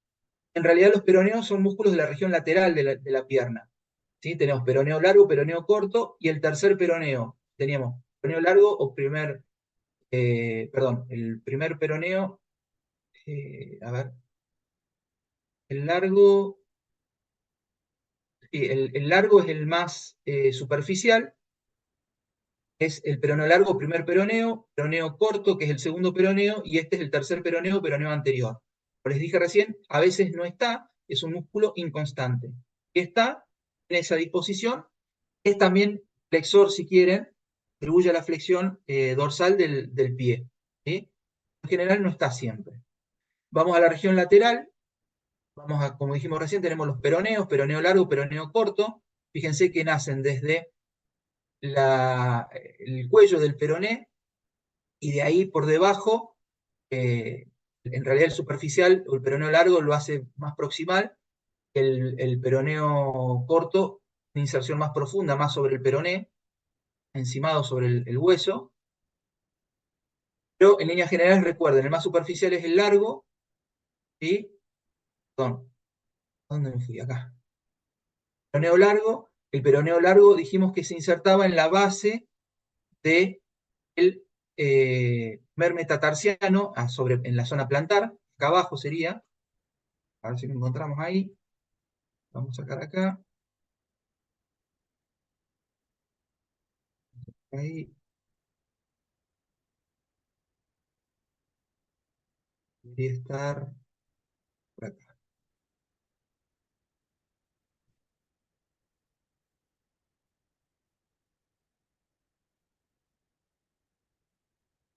En realidad los peroneos son músculos de la región lateral de la pierna, ¿sí? Tenemos peroneo largo, peroneo corto, y el tercer peroneo. Teníamos peroneo largo o perdón, el primer peroneo, a ver, el largo, sí, el largo es el más superficial, es el peroneo largo, primer peroneo corto, que es el segundo peroneo, y este es el tercer peroneo, peroneo anterior. Como les dije recién, a veces no está, es un músculo inconstante. Y está en esa disposición, es también flexor, si quieren, atribuye a la flexión dorsal del pie, ¿sí? En general no está siempre. Vamos a la región lateral, como dijimos recién, tenemos los peroneos, peroneo largo, peroneo corto. Fíjense que nacen desde el cuello del peroné, y de ahí por debajo, en realidad el superficial o el peroneo largo lo hace más proximal, el peroneo corto, una inserción más profunda, más sobre el peroné, encimado sobre el hueso. Pero en líneas generales recuerden, el más superficial es el largo, ¿sí? Perdón, ¿dónde me fui? Acá. Peroneo largo, el peroneo largo dijimos que se insertaba en la base del primer metatarsiano, en la zona plantar, acá abajo sería, a ver si lo encontramos ahí, vamos a sacar acá, ahí, debería estar por acá.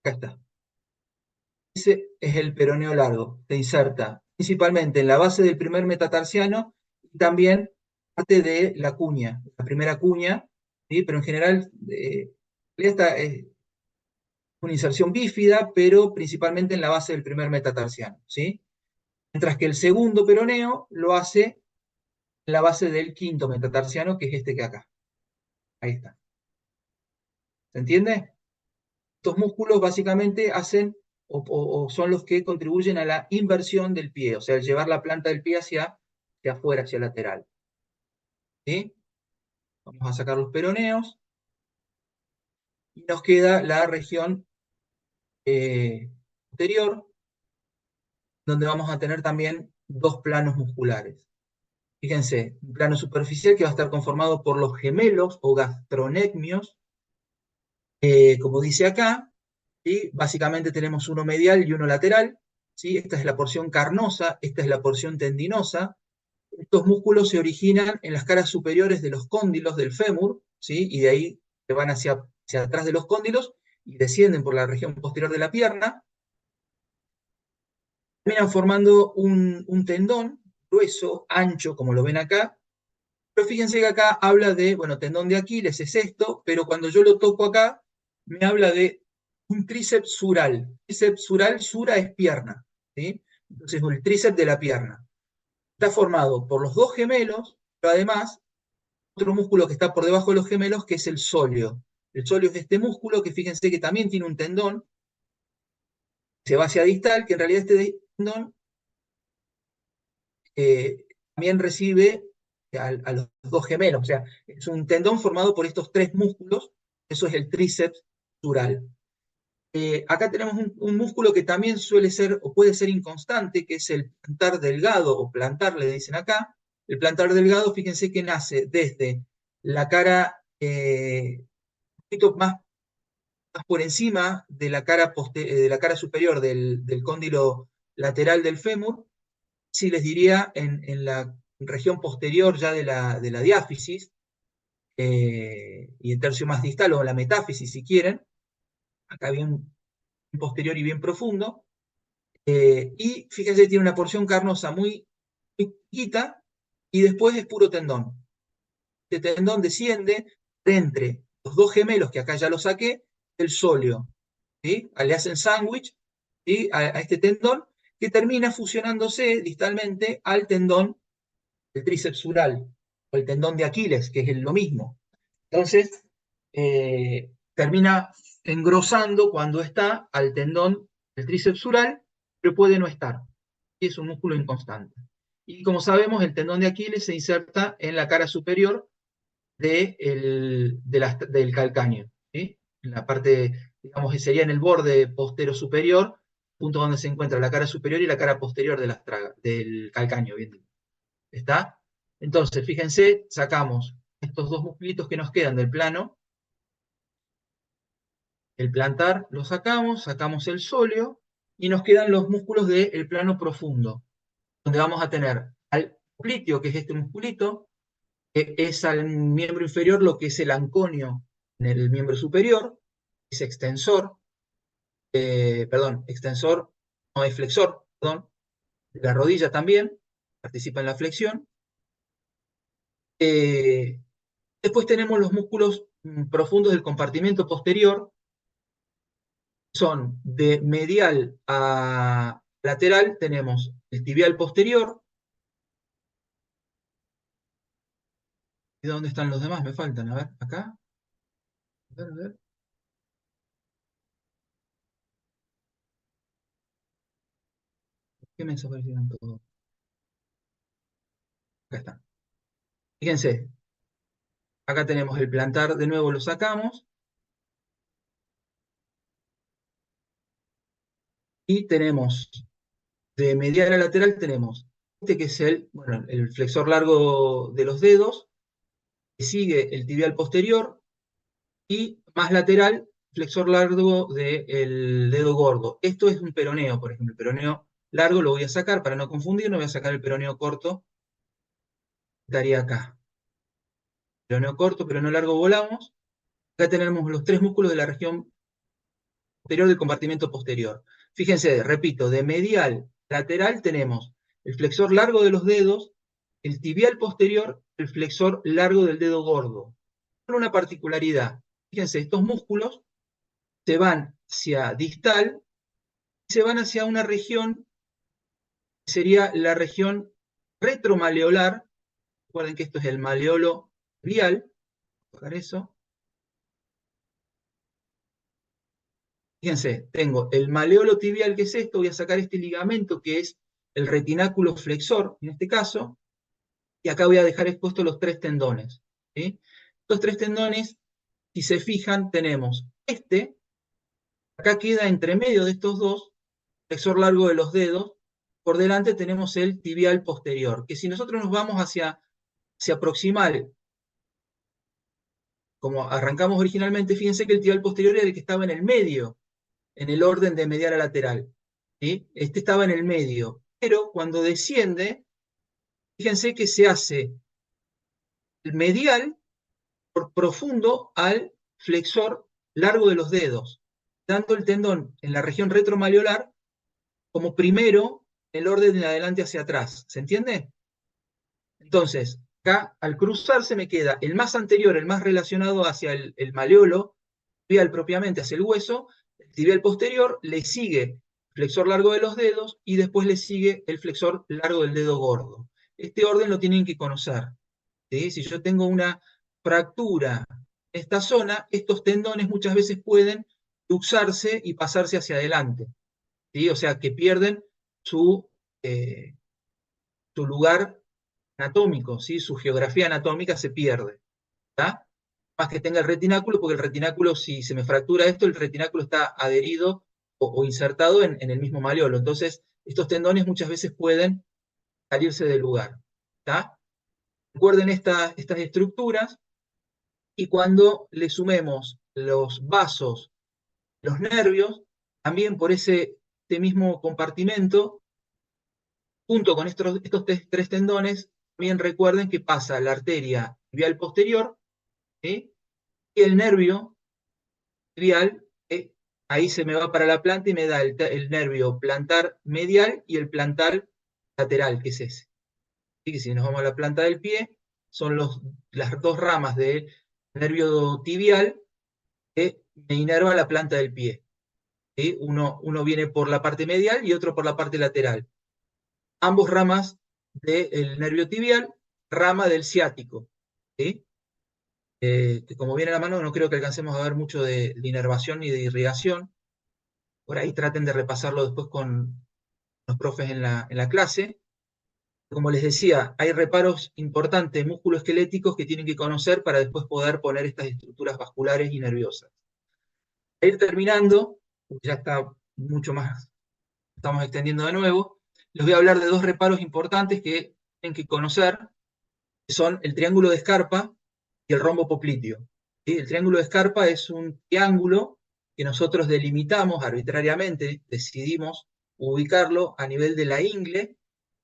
Acá está. Ese es el peroneo largo, se inserta principalmente en la base del primer metatarsiano y también parte de la cuña, la primera cuña, ¿sí? Pero en general esta es una inserción bífida, pero principalmente en la base del primer metatarsiano, ¿sí? Mientras que el segundo peroneo lo hace en la base del quinto metatarsiano, que es este que acá. Ahí está. ¿Se entiende? Estos músculos básicamente hacen o son los que contribuyen a la inversión del pie, o sea, el llevar la planta del pie hacia afuera, hacia lateral. ¿Sí? Vamos a sacar los peroneos y nos queda la región posterior, donde vamos a tener también dos planos musculares. Fíjense, un plano superficial que va a estar conformado por los gemelos o gastronecmios, como dice acá, ¿sí? Básicamente tenemos uno medial y uno lateral, ¿sí? Esta es la porción carnosa, esta es la porción tendinosa. Estos músculos se originan en las caras superiores de los cóndilos del fémur, ¿sí? Y de ahí se van hacia atrás de los cóndilos y descienden por la región posterior de la pierna. Terminan formando un tendón grueso, ancho, como lo ven acá. Pero fíjense que acá habla de, bueno, tendón de Aquiles es esto, pero cuando yo lo toco acá, me habla de un tríceps sural. Tríceps sural, sura es pierna, ¿sí? Entonces, el tríceps de la pierna. Está formado por los dos gemelos, pero además, otro músculo que está por debajo de los gemelos, que es el sóleo. El sóleo es este músculo que fíjense que también tiene un tendón, se va hacia distal, que en realidad este tendón también recibe a los dos gemelos. O sea, es un tendón formado por estos tres músculos, eso es el tríceps sural. Acá tenemos un músculo que también suele ser o puede ser inconstante, que es el plantar delgado o plantar, le dicen acá. El plantar delgado, fíjense que nace desde la cara un poquito más por encima de la cara superior del cóndilo lateral del fémur, si les diría en la región posterior ya de la diáfisis, y el tercio más distal o la metáfisis si quieren, acá bien posterior y bien profundo, y fíjense, tiene una porción carnosa muy chiquita, y después es puro tendón. Este tendón desciende entre los dos gemelos, que acá ya lo saqué, el sóleo, ¿sí? Le hacen sándwich, ¿sí? A este tendón, que termina fusionándose distalmente al tendón del tríceps sural, o el tendón de Aquiles, que es lo mismo. Entonces, termina engrosando cuando está al tendón del tríceps sural, pero puede no estar. Y es un músculo inconstante. Y como sabemos, el tendón de Aquiles se inserta en la cara superior del calcáneo, ¿sí? En la parte, digamos, que sería en el borde postero superior, punto donde se encuentra la cara superior y la cara posterior del calcáneo. ¿Bien? ¿Está? Entonces, fíjense, sacamos estos dos musculitos que nos quedan del plano. El plantar lo sacamos el sóleo, y nos quedan los músculos del plano profundo, donde vamos a tener al popliteo, que es este musculito, que es al miembro inferior lo que es el anconio en el miembro superior, es extensor, extensor, no es flexor, perdón, la rodilla también, participa en la flexión. Después tenemos los músculos profundos del compartimento posterior, son de medial a lateral, tenemos el tibial posterior. ¿Y dónde están los demás? Me faltan, a ver, acá. A ver. ¿Qué me desaparecieron todos? Acá están. Fíjense, acá tenemos el plantar, de nuevo lo sacamos. Y tenemos, de medial a lateral tenemos este que es el flexor largo de los dedos, que sigue el tibial posterior, y más lateral, flexor largo del dedo gordo. Esto es un peroneo, por ejemplo. El peroneo largo lo voy a sacar para no confundir, no voy a sacar el peroneo corto, estaría acá. Peroneo corto, peroneo largo, volamos. Acá tenemos los tres músculos de la región posterior del compartimento posterior. Fíjense, repito, de medial a lateral tenemos el flexor largo de los dedos, el tibial posterior, el flexor largo del dedo gordo. Con una particularidad. Fíjense, estos músculos se van hacia distal y se van hacia una región que sería la región retromaleolar. Recuerden que esto es el maleolo tibial. Voy a sacar eso. Fíjense, tengo el maleolo tibial, que es esto, voy a sacar este ligamento que es el retináculo flexor, en este caso, y acá voy a dejar expuestos los tres tendones, ¿sí? Estos tres tendones, si se fijan, tenemos acá queda entre medio de estos dos, flexor largo de los dedos, por delante tenemos el tibial posterior, que si nosotros nos vamos hacia proximal, como arrancamos originalmente, fíjense que el tibial posterior era el que estaba en el medio, en el orden de medial a lateral, ¿sí? Este estaba en el medio, pero cuando desciende, fíjense que se hace el medial por profundo al flexor largo de los dedos, dando el tendón en la región retromaleolar como primero en el orden de adelante hacia atrás. ¿Se entiende? Entonces, acá al cruzarse me queda el más anterior, el más relacionado hacia el maleolo, tibial propiamente hacia el hueso, el tibial posterior, le sigue flexor largo de los dedos y después le sigue el flexor largo del dedo gordo. Este orden lo tienen que conocer, ¿sí? Si yo tengo una fractura en esta zona, estos tendones muchas veces pueden luxarse y pasarse hacia adelante, ¿sí? O sea que pierden eh, su lugar anatómico, ¿sí? Su geografía anatómica se pierde. ¿Está? más que tenga el retináculo, porque el retináculo, si se me fractura esto, el retináculo está adherido o insertado en el mismo maleolo. Entonces, estos tendones muchas veces pueden salirse del lugar. ¿Está? Recuerden estas estructuras, y cuando le sumemos los vasos, los nervios, también por este mismo compartimento, junto con estos tres tendones, también recuerden que pasa la arteria tibial posterior, ¿sí? Y el nervio tibial, ahí se me va para la planta y me da el nervio plantar medial y el plantar lateral, que es ese. Así que si nos vamos a la planta del pie, son las dos ramas del nervio tibial que me inerva la planta del pie. ¿Sí? Uno viene por la parte medial y otro por la parte lateral. Ambos ramas del nervio tibial, rama del ciático. ¿Sí? Que como viene a la mano, no creo que alcancemos a ver mucho de inervación ni de irrigación. Por ahí traten de repasarlo después con los profes en la clase. Como les decía, hay reparos importantes musculoesqueléticos que tienen que conocer para después poder poner estas estructuras vasculares y nerviosas. Para ir terminando, porque ya está mucho más, estamos extendiendo de nuevo, les voy a hablar de dos reparos importantes que tienen que conocer, que son el triángulo de Scarpa y el rombo popliteo. ¿Sí? El triángulo de Scarpa es un triángulo que nosotros delimitamos arbitrariamente, decidimos ubicarlo a nivel de la ingle,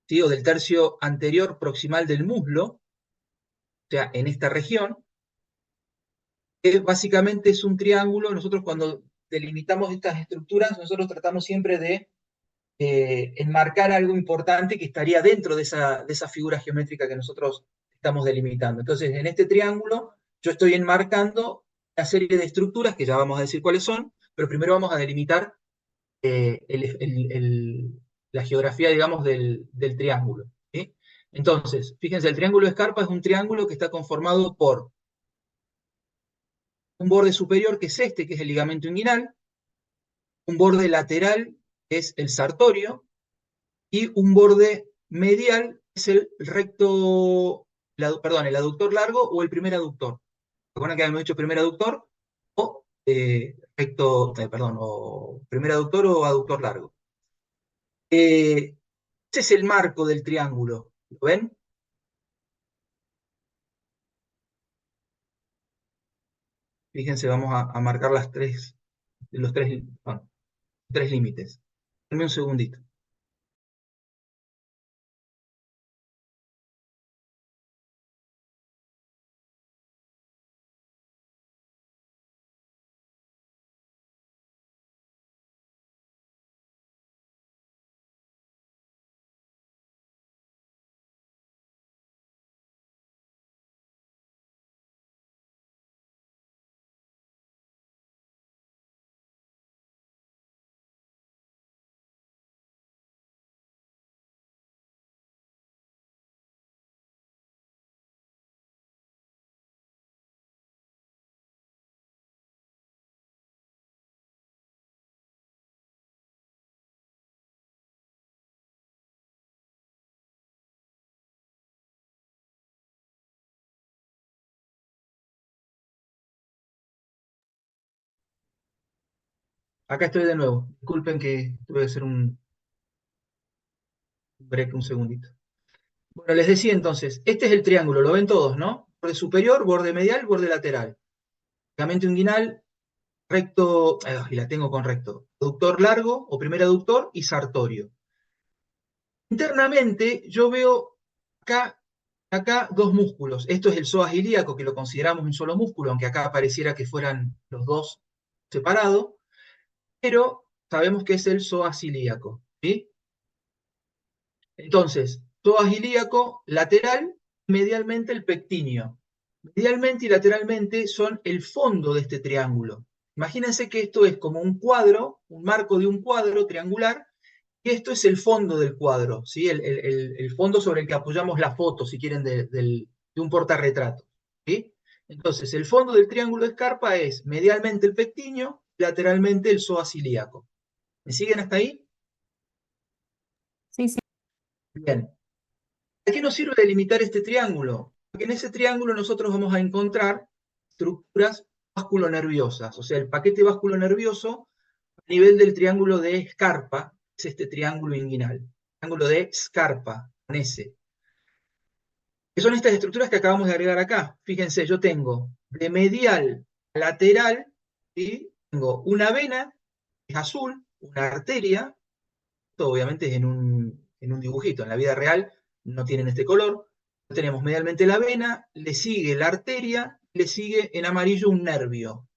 ¿sí? O del tercio anterior proximal del muslo, o sea, en esta región, que básicamente es un triángulo. Nosotros cuando delimitamos estas estructuras, nosotros tratamos siempre de enmarcar algo importante que estaría dentro de esa figura geométrica que nosotros estamos delimitando. Entonces, en este triángulo, yo estoy enmarcando una serie de estructuras, que ya vamos a decir cuáles son, pero primero vamos a delimitar la geografía, digamos, del triángulo. ¿Sí? Entonces, fíjense, el triángulo de Scarpa es un triángulo que está conformado por un borde superior, que es este, que es el ligamento inguinal, un borde lateral, que es el sartorio, y un borde medial, que es el recto, perdón, el aductor largo o el primer aductor. ¿Recuerdan que habíamos dicho primer aductor o recto, perdón, o primer aductor o aductor largo? Ese es el marco del triángulo, ¿lo ven? Fíjense, vamos a marcar los tres límites. Denme un segundito. Acá estoy de nuevo. Disculpen que tuve que hacer un break un segundito. Bueno, les decía entonces, este es el triángulo, lo ven todos, ¿no? Borde superior, borde medial, borde lateral. Ligamento inguinal, recto, y la tengo con recto. Aductor largo o primer aductor y sartorio. Internamente yo veo acá dos músculos. Esto es el psoas ilíaco, que lo consideramos un solo músculo, aunque acá pareciera que fueran los dos separados, pero sabemos que es el psoas ilíaco, ¿sí? Entonces, psoas ilíaco lateral, medialmente el pectíneo. Medialmente y lateralmente son el fondo de este triángulo. Imagínense que esto es como un cuadro, un marco de un cuadro triangular, y esto es el fondo del cuadro, ¿sí? El fondo sobre el que apoyamos la foto, si quieren, de un portarretrato. ¿Sí? Entonces, el fondo del triángulo de Scarpa es medialmente el pectíneo, lateralmente el psoas ilíaco. ¿Me siguen hasta ahí? Sí, sí. Bien. ¿A qué nos sirve delimitar este triángulo? Porque en ese triángulo nosotros vamos a encontrar estructuras vasculonerviosas, o sea, el paquete vasculonervioso a nivel del triángulo de Scarpa, es este triángulo inguinal, triángulo de Scarpa, con S. Que son estas estructuras que acabamos de agregar acá. Fíjense, yo tengo de medial a lateral, ¿sí? Tengo una vena, que es azul, una arteria, esto obviamente es en un dibujito, en la vida real no tienen este color. Tenemos medialmente la vena, le sigue la arteria, le sigue en amarillo un nervio.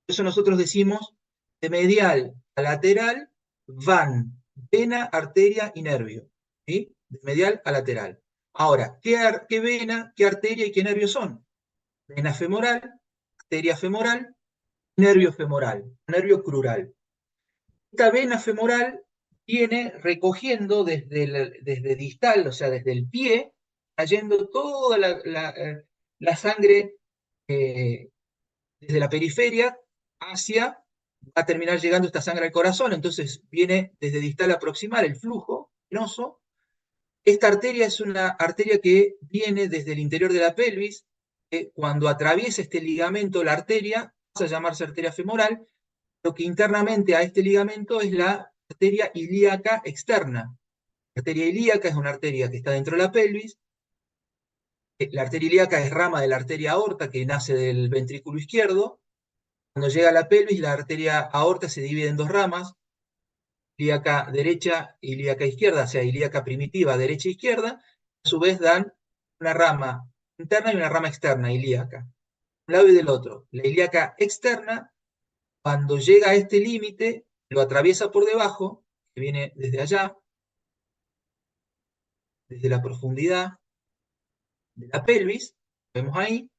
Por eso nosotros decimos de medial a lateral van vena, arteria y nervio. ¿Sí? De medial a lateral. Ahora, ¿qué vena, qué arteria y qué nervio son? Vena femoral, arteria femoral, nervio femoral, nervio crural. Esta vena femoral viene recogiendo desde distal, o sea, desde el pie, cayendo toda la sangre desde la periferia hacia, va a terminar llegando esta sangre al corazón, entonces viene desde distal a proximal el flujo venoso. Esta arteria es una arteria que viene desde el interior de la pelvis, que cuando atraviesa este ligamento, la arteria, pasa a llamarse arteria femoral, lo que internamente a este ligamento es la arteria ilíaca externa. La arteria ilíaca es una arteria que está dentro de la pelvis. La arteria ilíaca es rama de la arteria aorta que nace del ventrículo izquierdo. Cuando llega a la pelvis, la arteria aorta se divide en dos ramas, ilíaca derecha y ilíaca izquierda, o sea, ilíaca primitiva derecha e izquierda. A su vez dan una rama interna y una rama externa, ilíaca. De un lado y del otro. La ilíaca externa, cuando llega a este límite, lo atraviesa por debajo, que viene desde allá, desde la profundidad de la pelvis, vemos ahí,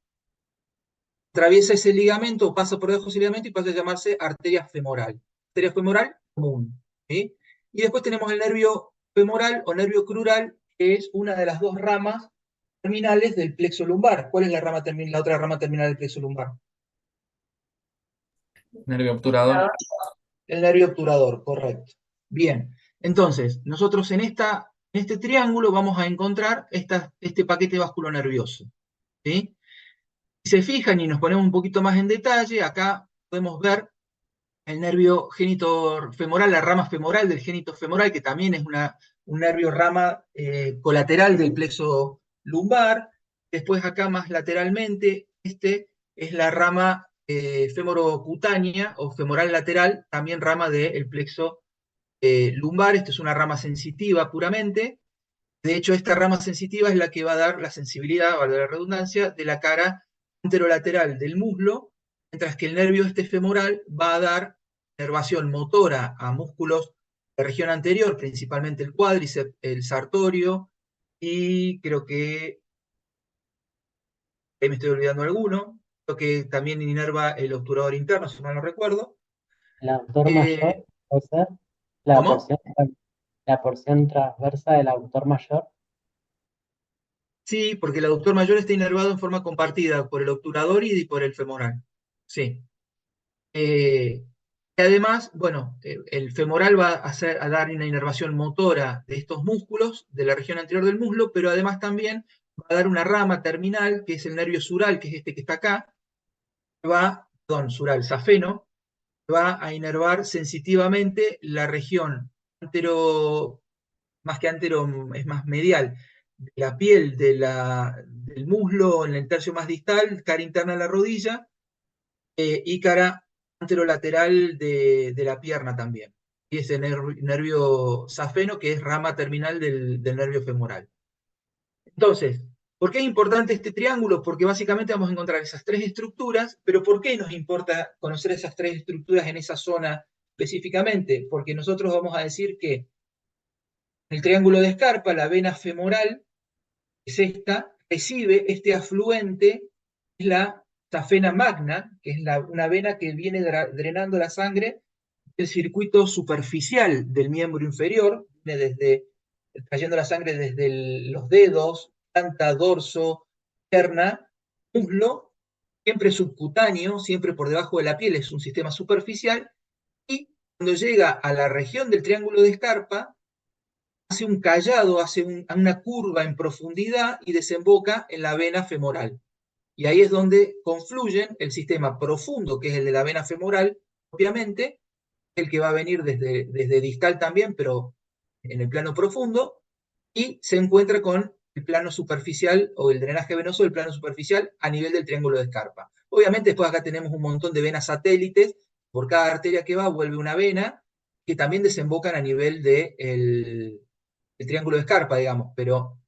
atraviesa ese ligamento, pasa por debajo de ese ligamento y pasa a llamarse arteria femoral común. ¿Sí? Y después tenemos el nervio femoral o nervio crural, que es una de las dos ramas terminales del plexo lumbar. ¿Cuál es la otra rama terminal del plexo lumbar? Nervio obturador. El nervio obturador, correcto. Bien, entonces, nosotros en este triángulo vamos a encontrar este paquete vasculonervioso. ¿Sí? Si se fijan y nos ponemos un poquito más en detalle, acá podemos ver el nervio femoral, la rama femoral del génito femoral, que también es un nervio rama colateral del plexo lumbar. Después acá más lateralmente, es la rama femorocutánea o femoral lateral, también rama del plexo lumbar. Esto es una rama sensitiva puramente. De hecho, esta rama sensitiva es la que va a dar la sensibilidad, valga la redundancia, de la cara anterolateral del muslo, mientras que el nervio femoral va a dar inervación motora a músculos de región anterior, principalmente el cuádriceps, el sartorio, y creo que ahí me estoy olvidando alguno, creo que también inerva el obturador interno, si mal no recuerdo. El autor mayor puede ser la ¿Cómo? la porción transversa del autor mayor. Sí, porque el aductor mayor está inervado en forma compartida por el obturador y por el femoral. Sí. Y además, bueno, el femoral va a dar una inervación motora de estos músculos de la región anterior del muslo, pero además también va a dar una rama terminal, que es el nervio sural, que es este que está acá, sural, safeno, va a inervar sensitivamente la región antero, más que antero, es más medial, de la piel del muslo en el tercio más distal, cara interna de la rodilla, y cara anterolateral de la pierna también. Y ese nervio safeno, que es rama terminal del nervio femoral. Entonces, ¿por qué es importante este triángulo? Porque básicamente vamos a encontrar esas tres estructuras, pero ¿por qué nos importa conocer esas tres estructuras en esa zona específicamente? Porque nosotros vamos a decir que en el triángulo de Scarpa, la vena femoral, es esta, recibe este afluente, es la safena magna, que es una vena que viene drenando la sangre del circuito superficial del miembro inferior, viene trayendo la sangre desde los dedos, planta, dorso, pierna, muslo, siempre subcutáneo, siempre por debajo de la piel, es un sistema superficial, y cuando llega a la región del triángulo de Scarpa, hace un callado, hace una curva en profundidad y desemboca en la vena femoral. Y ahí es donde confluyen el sistema profundo, que es el de la vena femoral, obviamente, el que va a venir desde distal también, pero en el plano profundo, y se encuentra con el plano superficial o el drenaje venoso del plano superficial a nivel del triángulo de Scarpa. Obviamente después acá tenemos un montón de venas satélites, por cada arteria que va vuelve una vena, que también desembocan a nivel del triángulo de Scarpa, digamos, pero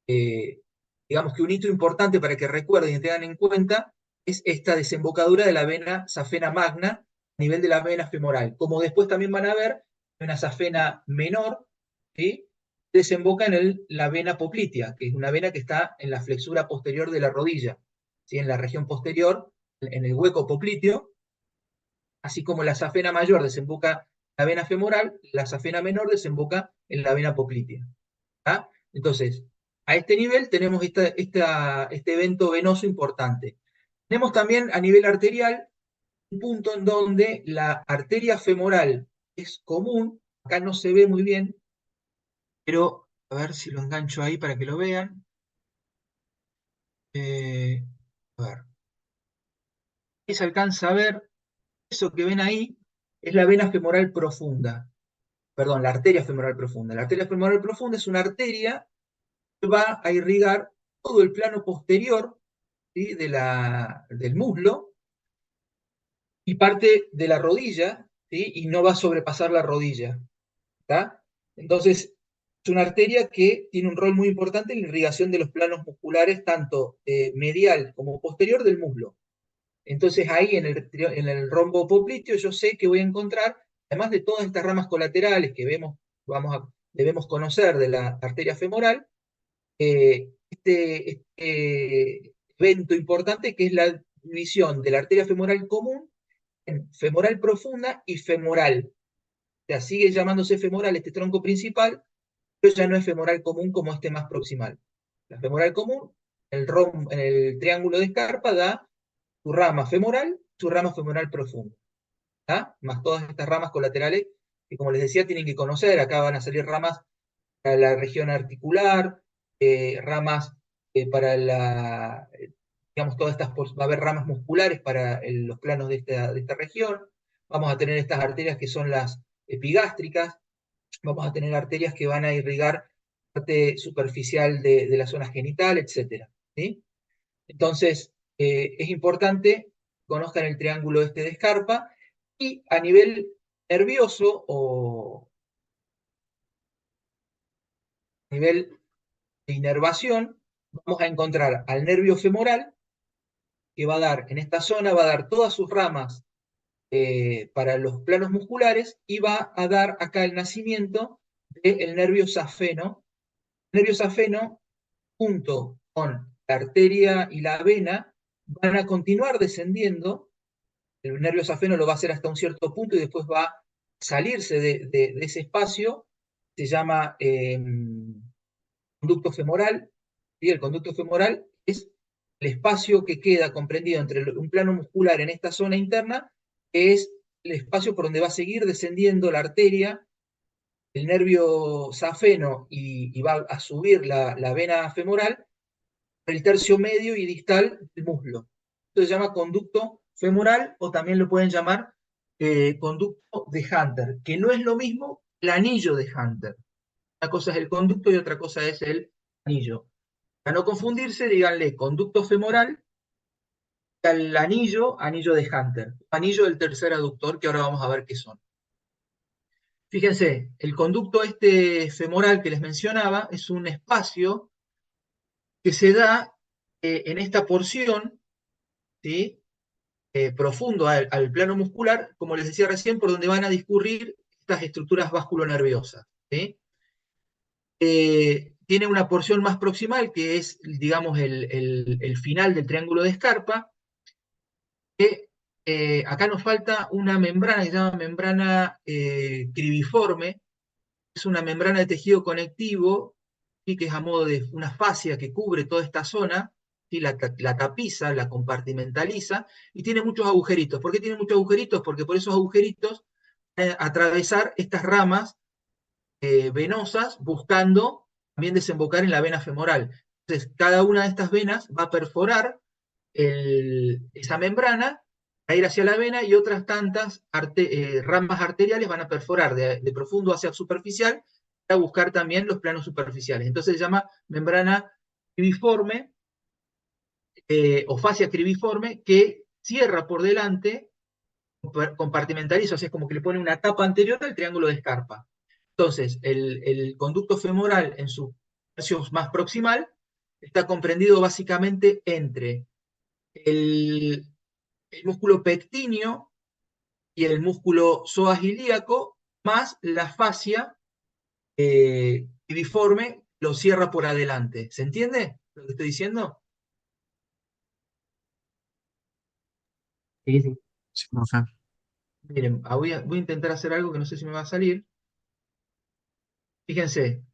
digamos que un hito importante para que recuerden y tengan en cuenta es esta desembocadura de la vena safena magna a nivel de la vena femoral. Como después también van a ver, una safena menor, ¿sí?, desemboca en la vena poplitea, que es una vena que está en la flexura posterior de la rodilla, ¿sí?, en la región posterior, en el hueco popliteo, así como la safena mayor desemboca en la vena femoral, la safena menor desemboca en la vena poplitea. ¿Ah? Entonces, a este nivel tenemos este evento venoso importante. Tenemos también a nivel arterial un punto en donde la arteria femoral es común, acá no se ve muy bien, pero a ver si lo engancho ahí para que lo vean. A ver, ahí se alcanza a ver, eso que ven ahí es la vena femoral profunda, perdón, la arteria femoral profunda. La arteria femoral profunda es una arteria que va a irrigar todo el plano posterior, ¿sí?, del muslo y parte de la rodilla, ¿sí?, y no va a sobrepasar la rodilla. ¿Está? Entonces, es una arteria que tiene un rol muy importante en la irrigación de los planos musculares, tanto medial como posterior del muslo. Entonces, ahí en el rombo popliteo yo sé que voy a encontrar, además de todas estas ramas colaterales que debemos conocer de la arteria femoral, este evento importante que es la división de la arteria femoral común en femoral profunda y femoral. O sea, sigue llamándose femoral este tronco principal, pero ya no es femoral común como este más proximal. La femoral común, en el triángulo de Scarpa, da su rama femoral profunda. ¿Tá? Más todas estas ramas colaterales que, como les decía, tienen que conocer. Acá van a salir ramas para la región articular, ramas para digamos, todas estas, va a haber ramas musculares para los planos de esta región. Vamos a tener estas arterias que son las epigástricas, vamos a tener arterias que van a irrigar parte superficial de la zona genital, etc. ¿Sí? Entonces, es importante que conozcan el triángulo este de Scarpa, y a nivel nervioso o a nivel de inervación, vamos a encontrar al nervio femoral, que va a dar, en esta zona, va a dar todas sus ramas para los planos musculares, y va a dar acá el nacimiento del nervio safeno. El nervio safeno, junto con la arteria y la vena, van a continuar descendiendo. El nervio safeno lo va a hacer hasta un cierto punto y después va a salirse de ese espacio. Se llama conducto femoral, ¿sí? El conducto femoral es el espacio que queda comprendido entre un plano muscular en esta zona interna, que es el espacio por donde va a seguir descendiendo la arteria, el nervio safeno, y va a subir la vena femoral, el tercio medio y distal del muslo. Esto se llama conducto femoral, o también lo pueden llamar conducto de Hunter, que no es lo mismo que el anillo de Hunter. Una cosa es el conducto y otra cosa es el anillo. Para no confundirse, díganle conducto femoral al anillo de Hunter, anillo del tercer aductor, que ahora vamos a ver qué son. Fíjense, el conducto este femoral que les mencionaba es un espacio que se da en esta porción, ¿sí?, profundo al plano muscular, como les decía recién, por donde van a discurrir estas estructuras vasculonerviosas, ¿sí? Tiene una porción más proximal, que es, digamos, el final del triángulo de Scarpa, que acá nos falta una membrana que se llama membrana cribiforme. Es una membrana de tejido conectivo, ¿sí?, que es a modo de una fascia que cubre toda esta zona, ¿sí?, la tapiza, la compartimentaliza, y tiene muchos agujeritos. ¿Por qué tiene muchos agujeritos? Porque por esos agujeritos atravesar estas ramas venosas, buscando también desembocar en la vena femoral. Entonces, cada una de estas venas va a perforar esa membrana a ir hacia la vena y otras tantas ramas arteriales van a perforar de profundo hacia superficial para buscar también los planos superficiales. Entonces se llama membrana cribiforme o fascia cribiforme, que cierra por delante, compartimentaliza, o sea, es como que le pone una tapa anterior al triángulo de Scarpa. Entonces, el conducto femoral en su tercio más proximal está comprendido básicamente entre el músculo pectíneo y el músculo psoas ilíaco, más la fascia cribiforme lo cierra por adelante. ¿Se entiende lo que estoy diciendo? Sí, sí. Sí, profe. Miren, voy a intentar hacer algo que no sé si me va a salir. Fíjense.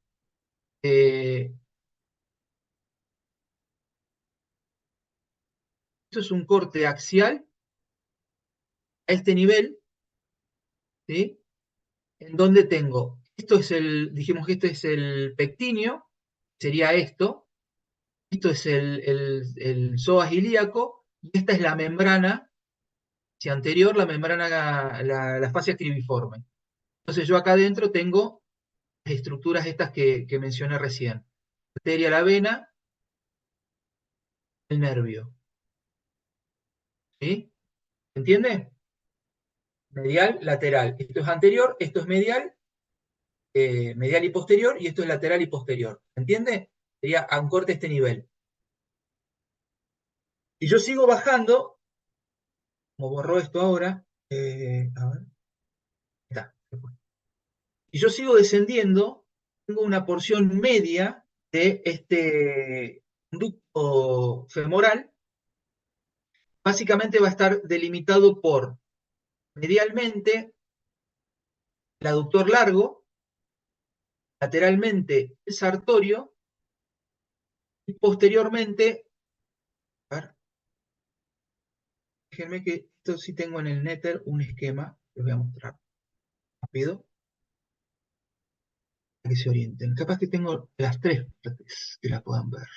Esto es un corte axial a este nivel, ¿sí? En donde tengo, dijimos que esto es el pectíneo, sería esto es el psoas ilíaco, y esta es la membrana, si anterior, la membrana, la fascia cribiforme. Entonces yo acá adentro tengo las estructuras estas que mencioné recién. La arteria, la vena, el nervio. ¿Sí? ¿Se entiende? Medial, lateral. Esto es anterior, esto es medial, medial y posterior, y esto es lateral y posterior. ¿Se entiende? Sería a un corte este nivel. Y yo sigo bajando, como borró esto ahora, a ver, está. Y yo sigo descendiendo, tengo una porción media de este conducto femoral, básicamente va a estar delimitado por, medialmente, el aductor largo, lateralmente el sartorio, y posteriormente, a ver, déjenme que esto sí tengo en el Netter un esquema, les voy a mostrar rápido, para que se orienten. Capaz que tengo las tres partes que la puedan ver.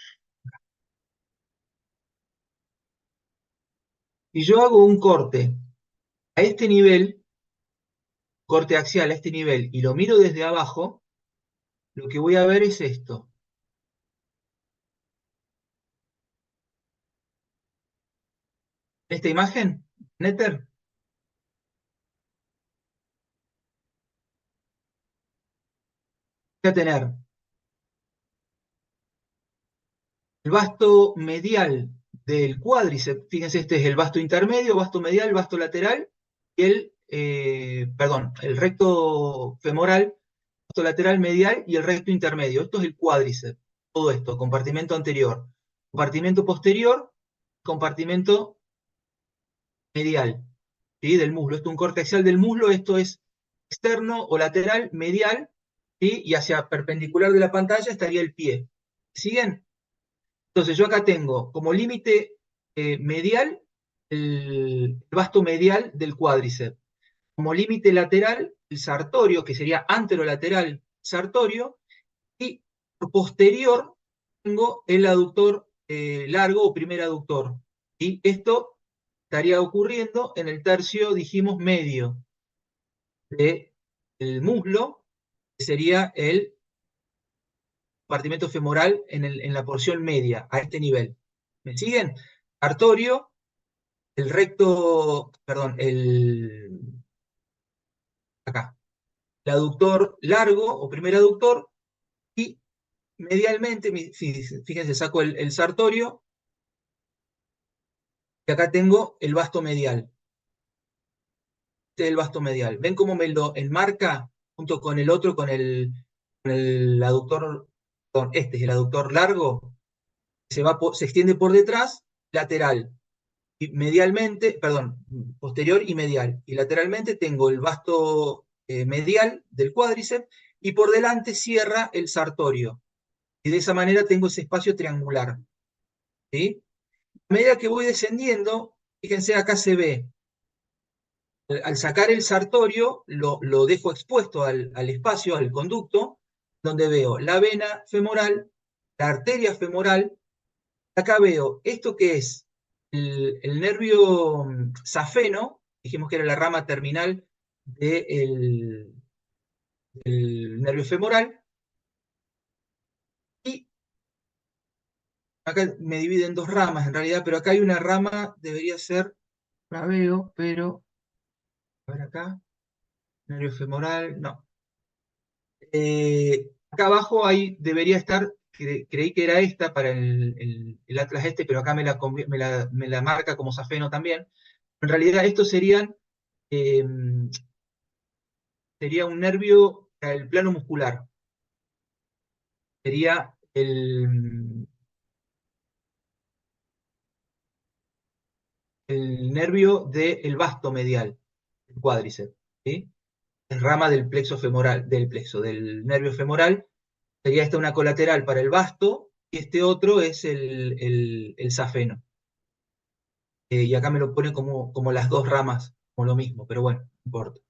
Y yo hago un corte a este nivel, corte axial a este nivel, y lo miro desde abajo, lo que voy a ver es esto. ¿Esta imagen, Netter? Voy a tener el vasto medial del cuádriceps, fíjense, este es el vasto intermedio, vasto medial, vasto lateral, y el recto femoral, vasto lateral medial y el recto intermedio. Esto es el cuádriceps, todo esto, compartimento anterior. Compartimento posterior, compartimento medial, ¿sí? Del muslo. Esto es un corte axial del muslo, esto es externo o lateral, medial, ¿sí? Y hacia perpendicular de la pantalla estaría el pie. ¿Siguen? Entonces yo acá tengo como límite medial el vasto medial del cuádriceps. Como límite lateral el sartorio, que sería anterolateral sartorio, y por posterior tengo el aductor largo o primer aductor. Y esto estaría ocurriendo en el tercio, dijimos, medio del muslo, que sería el compartimento femoral en la porción media, a este nivel. ¿Me siguen? Sartorio, el recto, perdón, acá, el aductor largo o primer aductor, y medialmente, fíjense, saco el sartorio, y acá tengo el vasto medial. Este es el vasto medial. ¿Ven cómo me lo enmarca junto con el otro, con el aductor, perdón, este es el aductor largo, se extiende por detrás, lateral, y medialmente, perdón, posterior y medial. Y lateralmente tengo el vasto medial del cuádriceps, y por delante cierra el sartorio. Y de esa manera tengo ese espacio triangular. ¿Sí? A medida que voy descendiendo, fíjense, acá se ve, al sacar el sartorio, lo dejo expuesto al espacio, al conducto, donde veo la vena femoral, la arteria femoral. Acá veo esto que es el nervio safeno, dijimos que era la rama terminal del nervio femoral, y acá me divide en dos ramas en realidad, pero acá hay una rama, debería ser, la veo, pero, a ver acá, nervio femoral, no. Acá abajo ahí debería estar, creí que era esta para el atlas este, pero acá me la marca como safeno también. En realidad estos sería un nervio, el plano muscular. Sería el nervio del vasto medial, el cuádriceps, ¿sí? Es rama del plexo femoral, del nervio femoral. Sería esta una colateral para el vasto, y este otro es el safeno. Y acá me lo pone como las dos ramas, como lo mismo, pero bueno, no importa.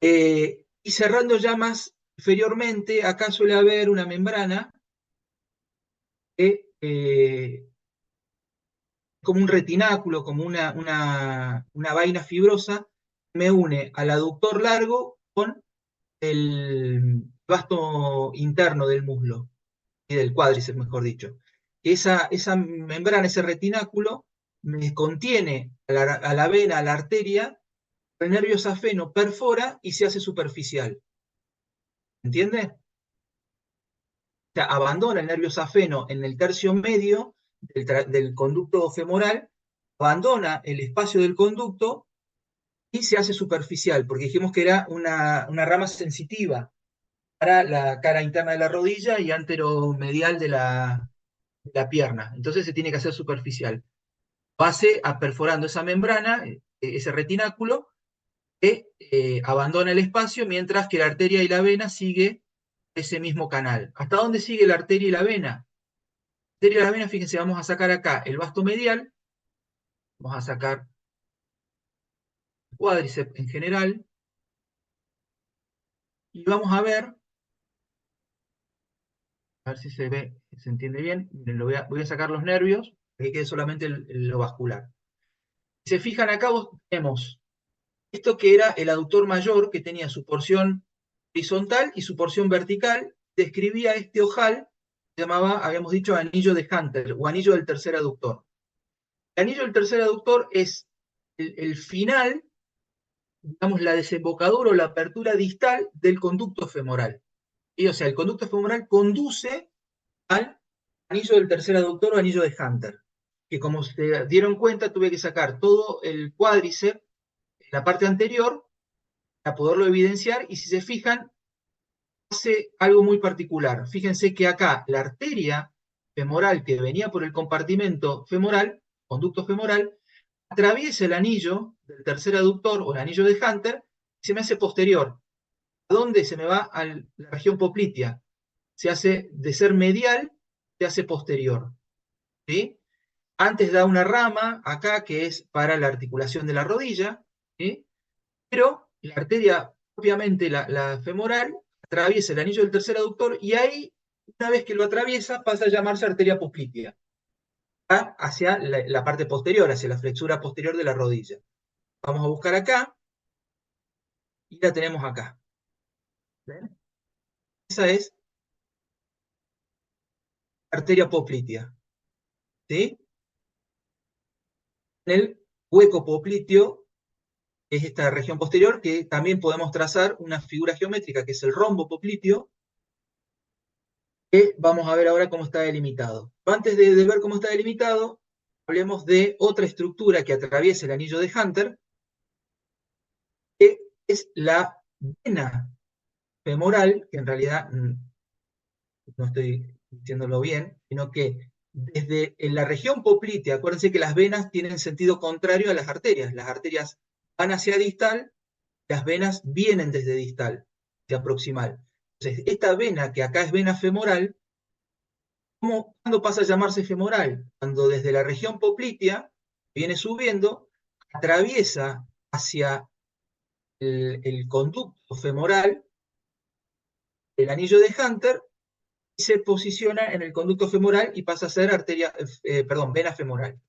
Y cerrando ya más inferiormente, acá suele haber una membrana que como un retináculo, como una vaina fibrosa, me une al aductor largo con el vasto interno del muslo, y del cuádriceps, mejor dicho. Esa membrana, ese retináculo, me contiene a la vena, a la arteria, el nervio safeno perfora y se hace superficial. ¿Entiende? O sea, abandona el nervio safeno en el tercio medio del conducto femoral, abandona el espacio del conducto y se hace superficial, porque dijimos que era una rama sensitiva para la cara interna de la rodilla y anteromedial de la pierna. Entonces se tiene que hacer superficial. Pase a perforando esa membrana, ese retináculo, que abandona el espacio, mientras que la arteria y la vena sigue ese mismo canal. ¿Hasta dónde sigue la arteria y la vena? La arteria y la vena, fíjense, vamos a sacar acá el vasto medial, vamos a sacar el cuádriceps en general, y vamos a ver si se ve, se entiende bien. Miren, voy a sacar los nervios, para que quede solamente lo vascular. Si se fijan acá, tenemos esto que era el aductor mayor, que tenía su porción horizontal y su porción vertical, describía este ojal, se llamaba, habíamos dicho, anillo de Hunter, o anillo del tercer aductor. El anillo del tercer aductor es el final, digamos, la desembocadura o la apertura distal del conducto femoral. Y, o sea, el conducto femoral conduce al anillo del tercer aductor o anillo de Hunter, que como se dieron cuenta, tuve que sacar todo el cuádriceps, la parte anterior, para poderlo evidenciar, y si se fijan, hace algo muy particular. Fíjense que acá la arteria femoral que venía por el compartimento femoral, conducto femoral, atraviesa el anillo del tercer aductor o el anillo de Hunter y se me hace posterior. ¿A dónde? Se me va a la región poplitea. Se hace, de ser medial, se hace posterior. ¿Sí? Antes da una rama acá que es para la articulación de la rodilla, ¿sí? Pero la arteria propiamente, la femoral, atraviesa el anillo del tercer aductor y ahí, una vez que lo atraviesa, pasa a llamarse arteria poplitea, hacia la parte posterior, hacia la flexura posterior de la rodilla. Vamos a buscar acá y la tenemos acá. ¿Ven? Esa es arteria poplitea. ¿Sí? En el hueco popliteo es esta región posterior que también podemos trazar una figura geométrica que es el rombo popliteo, que vamos a ver ahora cómo está delimitado. Pero antes de ver cómo está delimitado, hablemos de otra estructura que atraviesa el anillo de Hunter, que es la vena femoral, que en realidad no estoy diciéndolo bien, sino que desde en la región poplitea, acuérdense que las venas tienen sentido contrario a las arterias van hacia distal, las venas vienen desde distal, hacia proximal. Entonces, esta vena que acá es vena femoral, ¿cuándo pasa a llamarse femoral? Cuando desde la región poplitea viene subiendo, atraviesa hacia el conducto femoral, el anillo de Hunter, y se posiciona en el conducto femoral y pasa a ser vena femoral.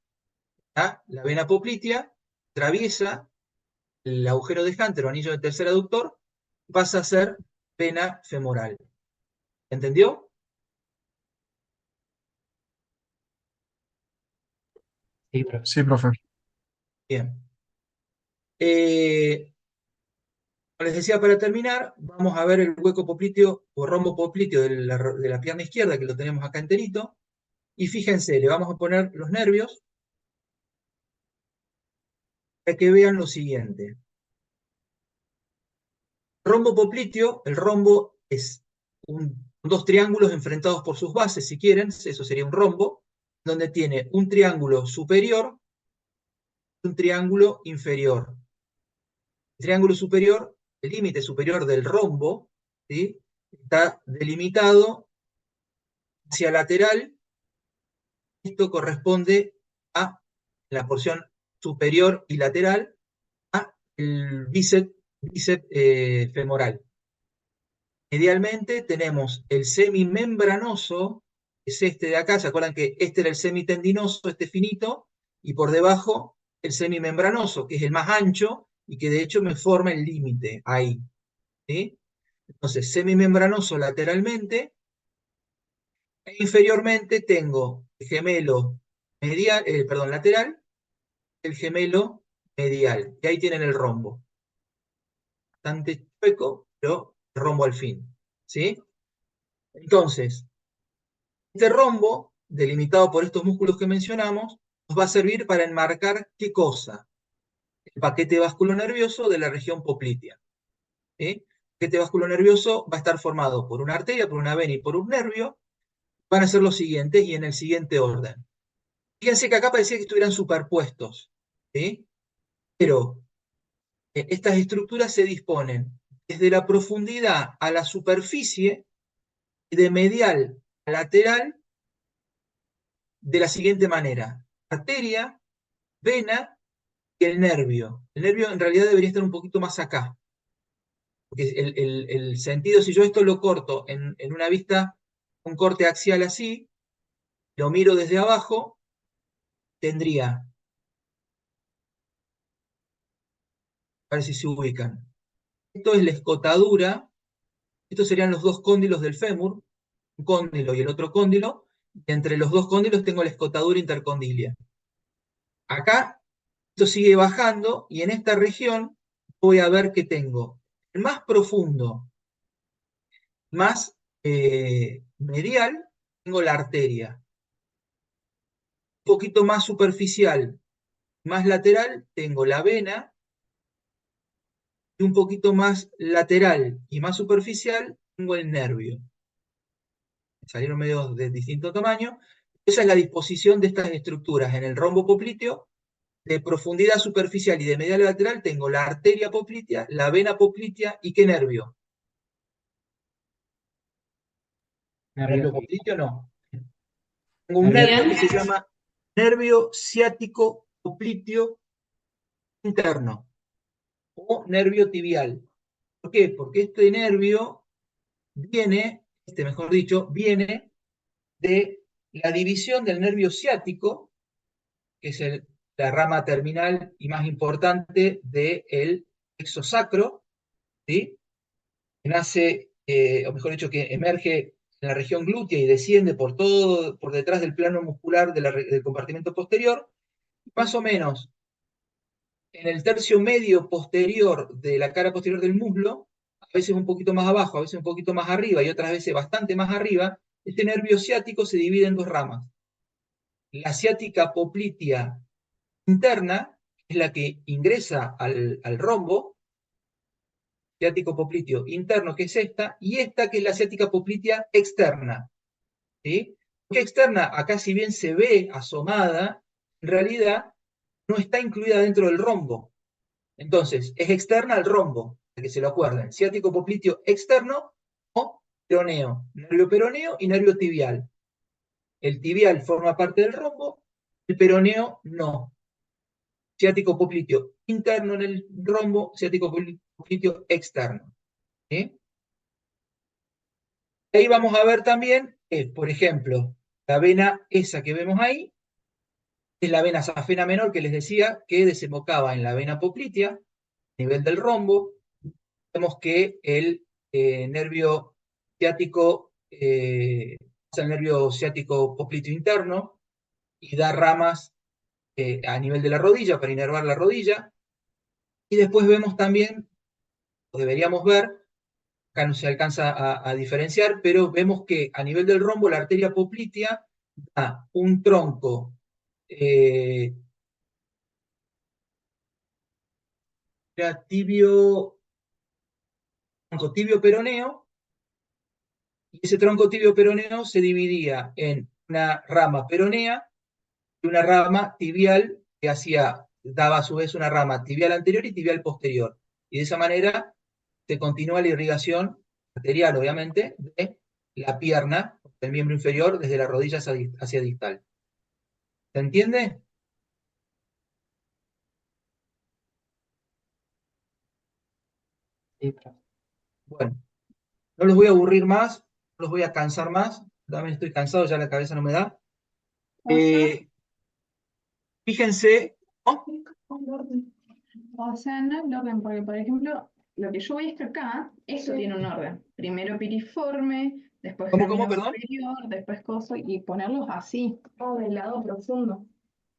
La vena poplitea atraviesa el agujero de Hunter o anillo de tercer aductor, pasa a ser vena femoral. ¿Entendió? Sí, profe. Sí, profe. Bien. Como les decía, para terminar, vamos a ver el hueco popliteo o rombo popliteo de la pierna izquierda, que lo tenemos acá enterito. Y fíjense, le vamos a poner los nervios para que vean lo siguiente. Rombo popliteo, el rombo es dos triángulos enfrentados por sus bases, si quieren, eso sería un rombo, donde tiene un triángulo superior y un triángulo inferior. El triángulo superior, el límite superior del rombo, ¿sí?, está delimitado hacia lateral. Esto corresponde a la porción superior y lateral a el bíceps femoral. Medialmente tenemos el semimembranoso, que es este de acá. ¿Se acuerdan que este era el semitendinoso, este finito? Y por debajo el semimembranoso, que es el más ancho y que de hecho me forma el límite ahí, ¿sí? Entonces, semimembranoso lateralmente e inferiormente tengo el gemelo medial, lateral, el gemelo medial. Y ahí tienen el rombo. Bastante chueco, pero rombo al fin, ¿sí? Entonces, este rombo, delimitado por estos músculos que mencionamos, nos va a servir para enmarcar ¿qué cosa? El paquete vasculonervioso de la región poplitea, ¿sí? El paquete vasculonervioso va a estar formado por una arteria, por una vena y por un nervio. Van a ser los siguientes y en el siguiente orden. Fíjense que acá parecía que estuvieran superpuestos, ¿sí? Pero estas estructuras se disponen desde la profundidad a la superficie y de medial a lateral de la siguiente manera: arteria, vena y el nervio. El nervio en realidad debería estar un poquito más acá, porque el sentido, si yo esto lo corto en una vista, un corte axial así, lo miro desde abajo, tendría, a ver si se ubican, esto es la escotadura, estos serían los dos cóndilos del fémur, un cóndilo y el otro cóndilo, y entre los dos cóndilos tengo la escotadura intercondilia. Acá esto sigue bajando y en esta región voy a ver que tengo el más profundo, más medial, tengo la arteria. Un poquito más superficial, más lateral, tengo la vena. Y un poquito más lateral y más superficial, tengo el nervio. Salieron medios de distinto tamaño. Esa es la disposición de estas estructuras. En el rombo popliteo, de profundidad superficial y de medial a lateral, tengo la arteria poplitea, la vena poplitea y ¿qué nervio? Nervio popliteo no. Tengo un nervio que se llama nervio ciático popliteo interno o nervio tibial. ¿Por qué? Porque este nervio viene, mejor dicho, viene de la división del nervio ciático, que es la rama terminal y más importante del plexo sacro, ¿sí?, que nace, o mejor dicho, que emerge en la región glútea y desciende por todo, por detrás del plano muscular del compartimento posterior, más o menos en el tercio medio posterior de la cara posterior del muslo, a veces un poquito más abajo, a veces un poquito más arriba y otras veces bastante más arriba. Este nervio ciático se divide en dos ramas. La ciática poplitea interna es la que ingresa al rombo, ciático popliteo interno, que es esta, y esta que es la ciática poplitea externa, ¿sí? Porque externa, acá si bien se ve asomada, en realidad no está incluida dentro del rombo. Entonces, es externa al rombo, para que se lo acuerden. Ciático popliteo externo o peroneo, nervio peroneo y nervio tibial. El tibial forma parte del rombo, el peroneo no. Ciático popliteo interno en el rombo, ciático popliteo externo, ¿sí? Ahí vamos a ver también, por ejemplo, la vena esa que vemos ahí, es la vena safena menor que les decía que desembocaba en la vena poplitea, a nivel del rombo. Vemos que el nervio ciático es el nervio ciático popliteo interno y da ramas a nivel de la rodilla para inervar la rodilla. Y después vemos también, o deberíamos ver, acá no se alcanza a diferenciar, pero vemos que a nivel del rombo la arteria poplitea da un tronco tibio peroneo, y ese tronco tibio peroneo se dividía en una rama peronea y una rama tibial que daba a su vez una rama tibial anterior y tibial posterior. Y de esa manera se continúa la irrigación arterial, obviamente, de la pierna, del miembro inferior, desde la rodilla hacia distal. ¿Se entiende? Sí, profe. Bueno, no los voy a aburrir más, no los voy a cansar más. También estoy cansado, ya la cabeza no me da. Fíjense, ¿no? O sea, no el orden, porque por ejemplo, lo que yo voy es que acá, esto tiene un orden. Primero piriforme, después ¿Cómo, germino perdón? superior, después coso, y ponerlos así. O del lado profundo.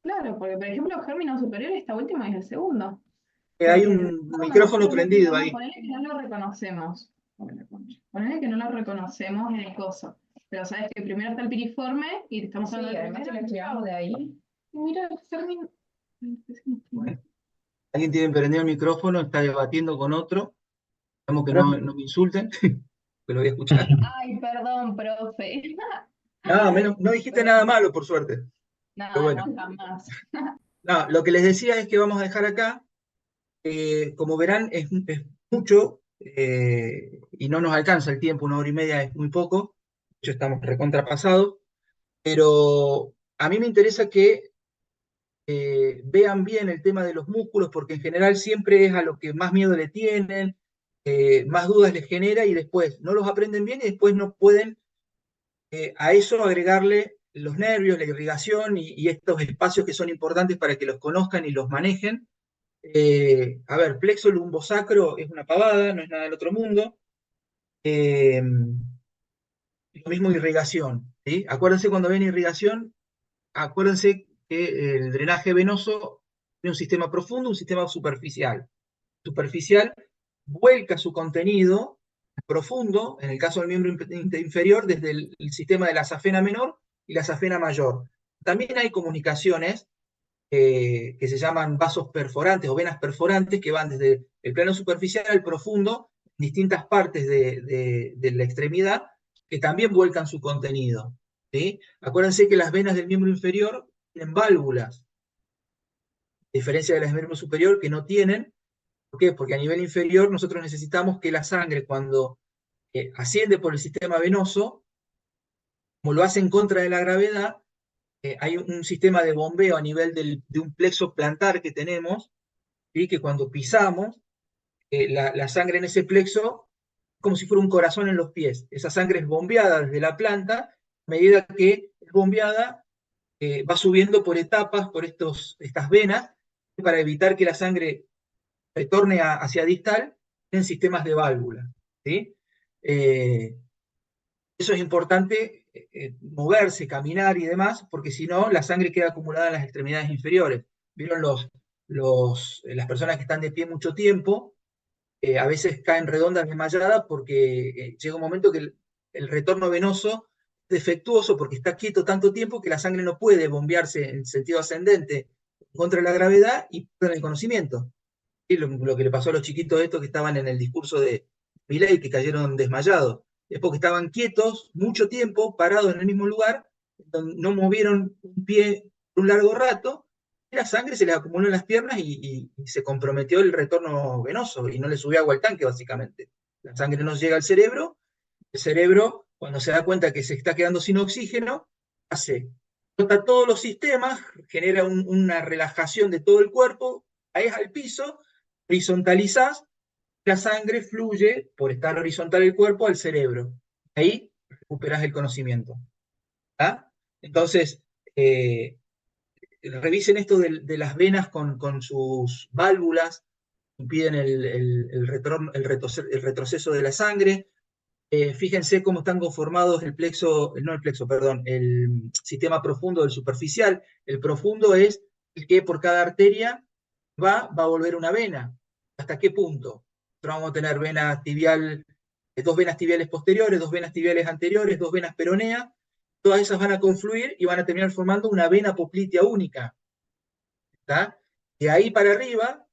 Claro, porque por ejemplo, germino superior, esta última es el segundo. Hay Porque un micrófono prendido ahí. ponele que no lo reconocemos. Ponele que no lo reconocemos en el coso. Pero sabes que primero está el piriforme y estamos hablando Sí, además te lo estudiamos de ahí. Y mira, el germino. Bueno, alguien tiene prendido el micrófono, está debatiendo con otro. Esperamos que Profe, no me insulten, que lo voy a escuchar. Ay, perdón, profe. No, no dijiste nada malo, por suerte. No, Pero bueno, no, jamás. no, lo que les decía es que vamos a dejar acá. Como verán, es mucho y no nos alcanza el tiempo, 1 hora y media es muy poco. De hecho, estamos recontrapasados. Pero a mí me interesa que vean bien el tema de los músculos, porque en general siempre es a lo que más miedo le tienen, más dudas les genera y después no los aprenden bien y después no pueden a eso agregarle los nervios, la irrigación y estos espacios que son importantes para que los conozcan y los manejen. A ver, plexo lumbosacro es una pavada, no es nada del otro mundo. Lo mismo irrigación, ¿sí? Acuérdense cuando ven irrigación, acuérdense que el drenaje venoso tiene un sistema profundo, un sistema superficial. Superficial vuelca su contenido profundo, en el caso del miembro inferior, desde el sistema de la safena menor y la safena mayor. También hay comunicaciones que se llaman vasos perforantes o venas perforantes que van desde el plano superficial al profundo, en distintas partes de la extremidad, que también vuelcan su contenido. ¿Sí? Acuérdense que las venas del miembro inferior tienen válvulas, a diferencia de las del miembro superior que no tienen. ¿Por qué? Porque a nivel inferior nosotros necesitamos que la sangre, cuando asciende por el sistema venoso, como lo hace en contra de la gravedad, hay un sistema de bombeo a nivel de un plexo plantar que tenemos, ¿sí? Que cuando pisamos, la sangre en ese plexo es como si fuera un corazón en los pies. Esa sangre es bombeada desde la planta, a medida que es bombeada, va subiendo por etapas, por estas venas, para evitar que la sangre retorne hacia distal en sistemas de válvula. ¿Sí? Eso es importante, moverse, caminar y demás, porque si no, la sangre queda acumulada en las extremidades inferiores. ¿Vieron las personas que están de pie mucho tiempo? A veces caen redondas desmayadas porque llega un momento que el retorno venoso es defectuoso porque está quieto tanto tiempo que la sangre no puede bombearse en sentido ascendente contra la gravedad y pierden el conocimiento. Y lo que le pasó a los chiquitos estos que estaban en el discurso de Milei, que cayeron desmayados. Es porque estaban quietos mucho tiempo, parados en el mismo lugar, no movieron un pie por un largo rato, y la sangre se les acumuló en las piernas y se comprometió el retorno venoso y no le subió agua al tanque, básicamente. La sangre no llega al cerebro, el cerebro, cuando se da cuenta que se está quedando sin oxígeno, rota todos los sistemas, genera una relajación de todo el cuerpo, caes al piso, horizontalizás, la sangre fluye por estar horizontal el cuerpo al cerebro. Ahí recuperás el conocimiento. ¿Ah? Entonces, revisen esto de las venas con sus válvulas, impiden el retroceso de la sangre. Fíjense cómo están conformados el sistema profundo del superficial. El profundo es el que por cada arteria va a volver una vena. ¿Hasta qué punto? Nosotros vamos a tener dos venas tibiales posteriores, dos venas tibiales anteriores, dos venas peroneas. Todas esas van a confluir y van a terminar formando una vena poplitea única. ¿Está? De ahí para arriba,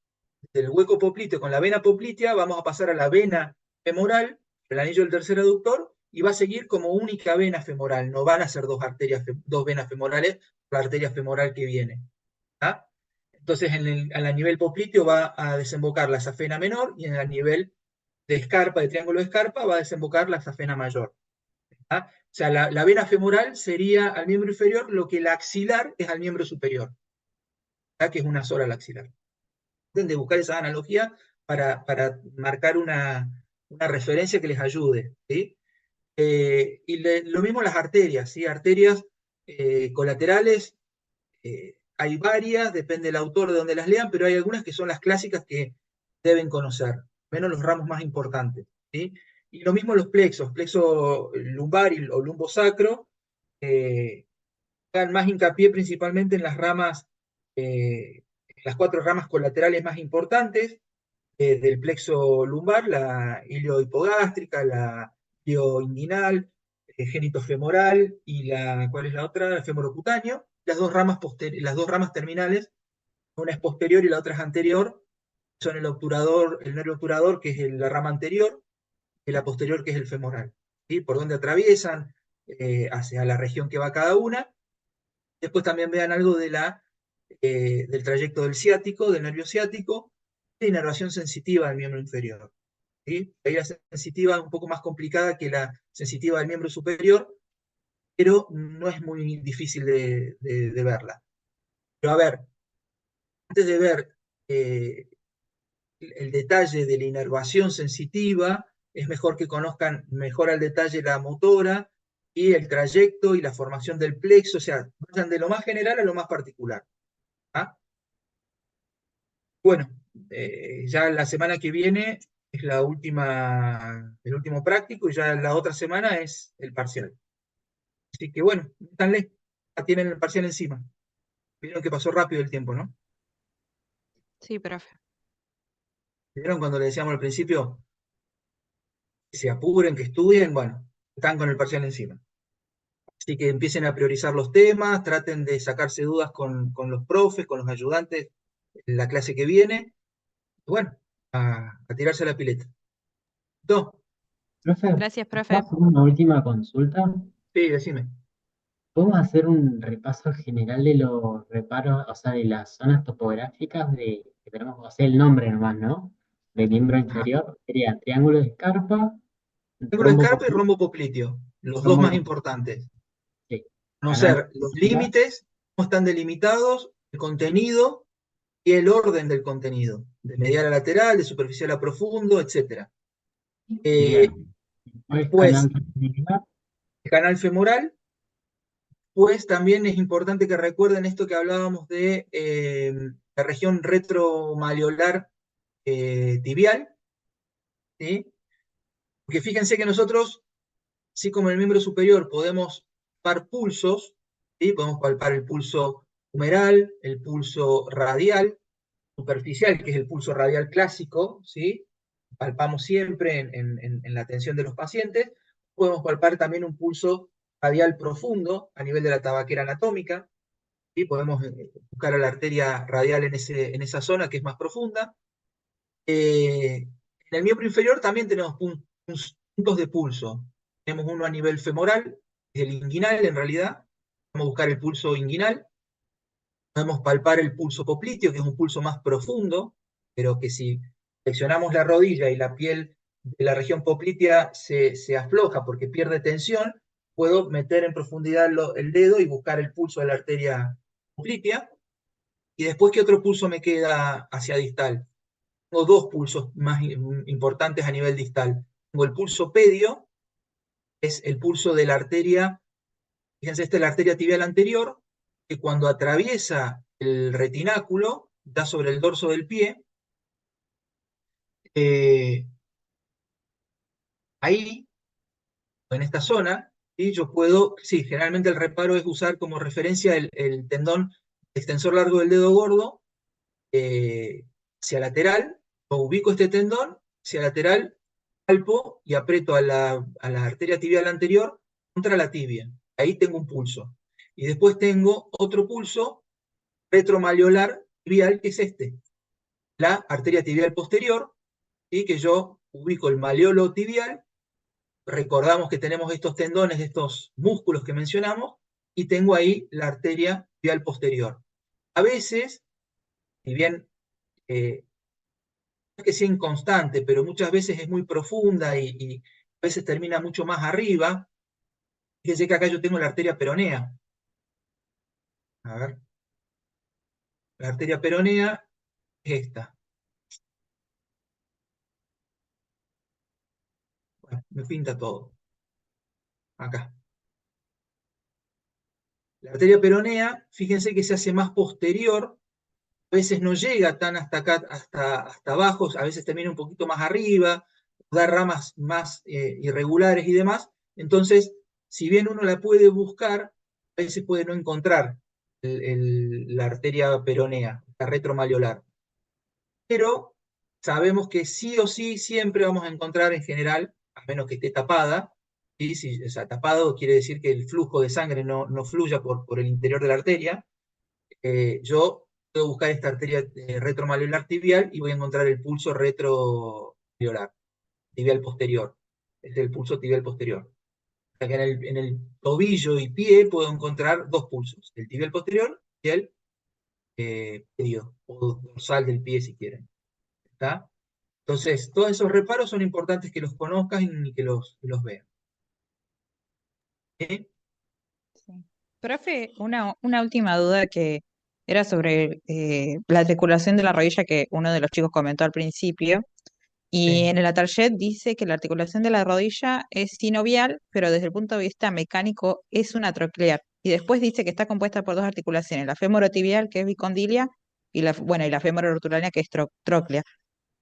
del hueco popliteo con la vena poplitea, vamos a pasar a la vena femoral, el anillo del tercer aductor, y va a seguir como única vena femoral. No van a ser dos venas femorales, la arteria femoral que viene. ¿Está? Entonces, a nivel popliteo va a desembocar la safena menor, y en el nivel de escarpa, de triángulo de escarpa, va a desembocar la safena mayor. ¿Está? O sea, la vena femoral sería al miembro inferior lo que la axilar es al miembro superior. ¿Está? Que es una sola la axilar. De buscar esa analogía para marcar una referencia que les ayude, ¿sí? Lo mismo las arterias, ¿sí? Arterias colaterales, hay varias, depende del autor de donde las lean, pero hay algunas que son las clásicas que deben conocer, menos los ramos más importantes, ¿sí? Y lo mismo los plexos, plexo lumbar o lumbosacro, hagan más hincapié principalmente en las ramas, las 4 ramas colaterales más importantes del plexo lumbar, la iliohipogástrica, la ilioinguinal, genitofemoral y ¿cuál es la otra? El femoroputáneo. Las dos ramas terminales, una es posterior y la otra es anterior, son el nervio obturador, que es la rama anterior, y la posterior, que es el femoral. ¿Sí? Por donde atraviesan, hacia la región que va cada una. Después también vean algo del trayecto del ciático, del nervio ciático, de inervación sensitiva del miembro inferior. ¿Sí? Ahí la sensitiva es un poco más complicada que la sensitiva del miembro superior, pero no es muy difícil de verla. Pero a ver, antes de ver el detalle de la inervación sensitiva, es mejor que conozcan mejor al detalle la motora y el trayecto y la formación del plexo, o sea, vayan de lo más general a lo más particular. ¿Ah? Bueno, ya la semana que viene es el último práctico, y ya la otra semana es el parcial. Así que bueno, métanle, ya tienen el parcial encima. Vieron que pasó rápido el tiempo, ¿no? Sí, profe. ¿Vieron cuando le decíamos al principio que se apuren, que estudien? Bueno, están con el parcial encima. Así que empiecen a priorizar los temas, traten de sacarse dudas con los profes, con los ayudantes en la clase que viene. Y bueno, a tirarse a la pileta. ¿Todo? Profe, Gracias, ¿puedo profe. hacer una última consulta? Sí, decime. ¿Podemos hacer un repaso general de los reparos, o sea, de las zonas topográficas que tenemos, o sea, el nombre nomás, ¿no? Del miembro Ajá. inferior sería triángulo de escarpa, Triángulo de rombo escarpa y popliteo, rombo popliteo, los dos rombo más popliteo, importantes. sí. Canal Conocer los fibula, límites, cómo están delimitados, el contenido y el orden del contenido, de medial a lateral, de superficial a profundo, etc. bien. Después Después, canal fibula, el canal femoral. Pues también es importante que recuerden esto que hablábamos de la región retromalleolar tibial, ¿sí? Porque fíjense que nosotros, así como en el miembro superior, podemos palpar pulsos, ¿sí? Podemos palpar el pulso humeral, el pulso radial, superficial, que es el pulso radial clásico, ¿sí? Palpamos siempre en la atención de los pacientes. Podemos palpar también un pulso radial profundo a nivel de la tabaquera anatómica, ¿sí? Podemos buscar a la arteria radial en esa zona que es más profunda. En el miembro inferior también tenemos puntos de pulso. Tenemos uno a nivel femoral, que es el inguinal en realidad. Vamos a buscar el pulso inguinal. Podemos palpar el pulso popliteo, que es un pulso más profundo, pero que si flexionamos la rodilla y la piel de la región poplitea se afloja porque pierde tensión, puedo meter en profundidad el dedo y buscar el pulso de la arteria poplitea. Y después, ¿qué otro pulso me queda hacia distal? Tengo dos pulsos más importantes a nivel distal. Tengo el pulso pedio, es el pulso de la arteria, fíjense, esta es la arteria tibial anterior, que cuando atraviesa el retináculo, da sobre el dorso del pie, ahí, en esta zona, ¿sí? Yo puedo, sí, generalmente el reparo es usar como referencia el tendón extensor largo del dedo gordo, hacia lateral, o ubico este tendón, hacia lateral, palpo y aprieto a la arteria tibial anterior contra la tibia. Ahí tengo un pulso. Y después tengo otro pulso retromalleolar tibial, que es este, la arteria tibial posterior, y que yo ubico el malleolo tibial. Recordamos que tenemos estos tendones, estos músculos que mencionamos, y tengo ahí la arteria tibial posterior. A veces, si bien no es que sea inconstante, pero muchas veces es muy profunda y a veces termina mucho más arriba. Fíjense que acá yo tengo la arteria peronea. A ver. La arteria peronea es esta. Bueno, me pinta todo. Acá. La arteria peronea, fíjense que se hace más posterior, a veces no llega tan hasta acá, hasta abajo, a veces termina un poquito más arriba, da ramas más irregulares y demás. Entonces, si bien uno la puede buscar, a veces puede no encontrar la arteria peronea, la retromalleolar. Pero sabemos que sí o sí siempre vamos a encontrar en general, a menos que esté tapada, ¿sí? O sea, tapado quiere decir que el flujo de sangre no fluya por el interior de la arteria. Yo puedo buscar esta arteria retromalleolar tibial y voy a encontrar el pulso retromalleolar, tibial posterior. Este es el pulso tibial posterior. O sea que en el tobillo y pie puedo encontrar dos pulsos, el tibial posterior y el medio, o dorsal del pie si quieren. ¿Está? Entonces, todos esos reparos son importantes que los conozcan y que los vean. ¿Sí? Sí. Profe, una última duda que era sobre la articulación de la rodilla que uno de los chicos comentó al principio. Y Sí. en el Ataljet dice que la articulación de la rodilla es sinovial, pero desde el punto de vista mecánico es una troclear. Y después dice que está compuesta por dos articulaciones, la femorotibial, que es bicondilia, y y la femororotulánea, que es tróclea.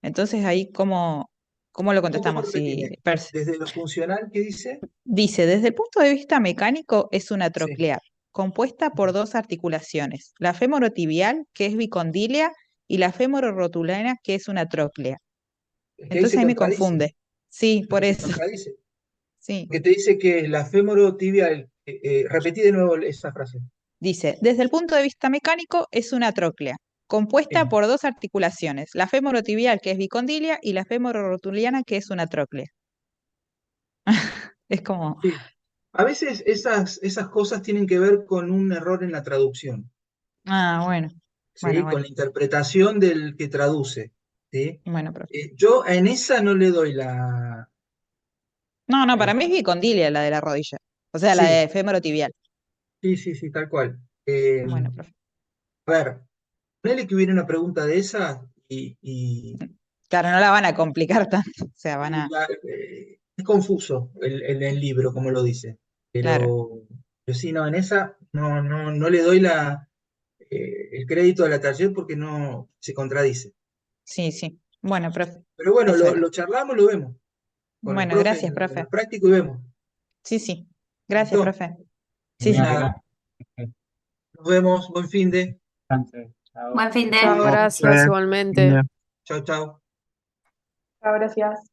Entonces ahí, ¿cómo lo ¿Cómo contestamos? repetime? Desde lo funcional, ¿qué dice? Dice, desde el punto de vista mecánico es una Sí. troclear, compuesta por dos articulaciones, la femorotibial, que es bicondilia, y la femororotulana, que es una tróclea. Es que ahí Entonces se ahí me contradice. confunde. Sí, Es por que se eso. contradice. Sí. Porque te dice que la femorotibial, repetí de nuevo esa frase. Dice, desde el punto de vista mecánico es una tróclea, compuesta Sí, por dos articulaciones, la femorotibial, que es bicondilia, y la femororotuliana, que es una tróclea. Es como, sí. A veces esas cosas tienen que ver con un error en la traducción, bueno, ¿sí? Con bueno, la interpretación del que traduce, ¿sí? bueno, profe. Yo en esa no le doy la... No, para eh, mí es bicondilia la de la rodilla, o sea, la sí, de femorotibial. sí, tal cual. Bueno, profe. A ver, ponele que hubiera una pregunta de esa y Claro, no la van a complicar tanto, o sea, van a, es confuso el libro, como lo dice. claro, Pero sí, no, en esa no le doy el crédito a la taller porque no se contradice. sí, sí. Bueno, profe, Pero bueno, eso era. lo charlamos, lo vemos. Con los Bueno, profes gracias, en profe. lo práctico y vemos. Sí, sí. Gracias, ¿Listo? profe. Sí, Genial, sí. Nada, gracias. nos vemos, buen fin de. Descanse. Chao. Buen fin de. Chao, Chau, gracias igualmente. chau. Chao, gracias.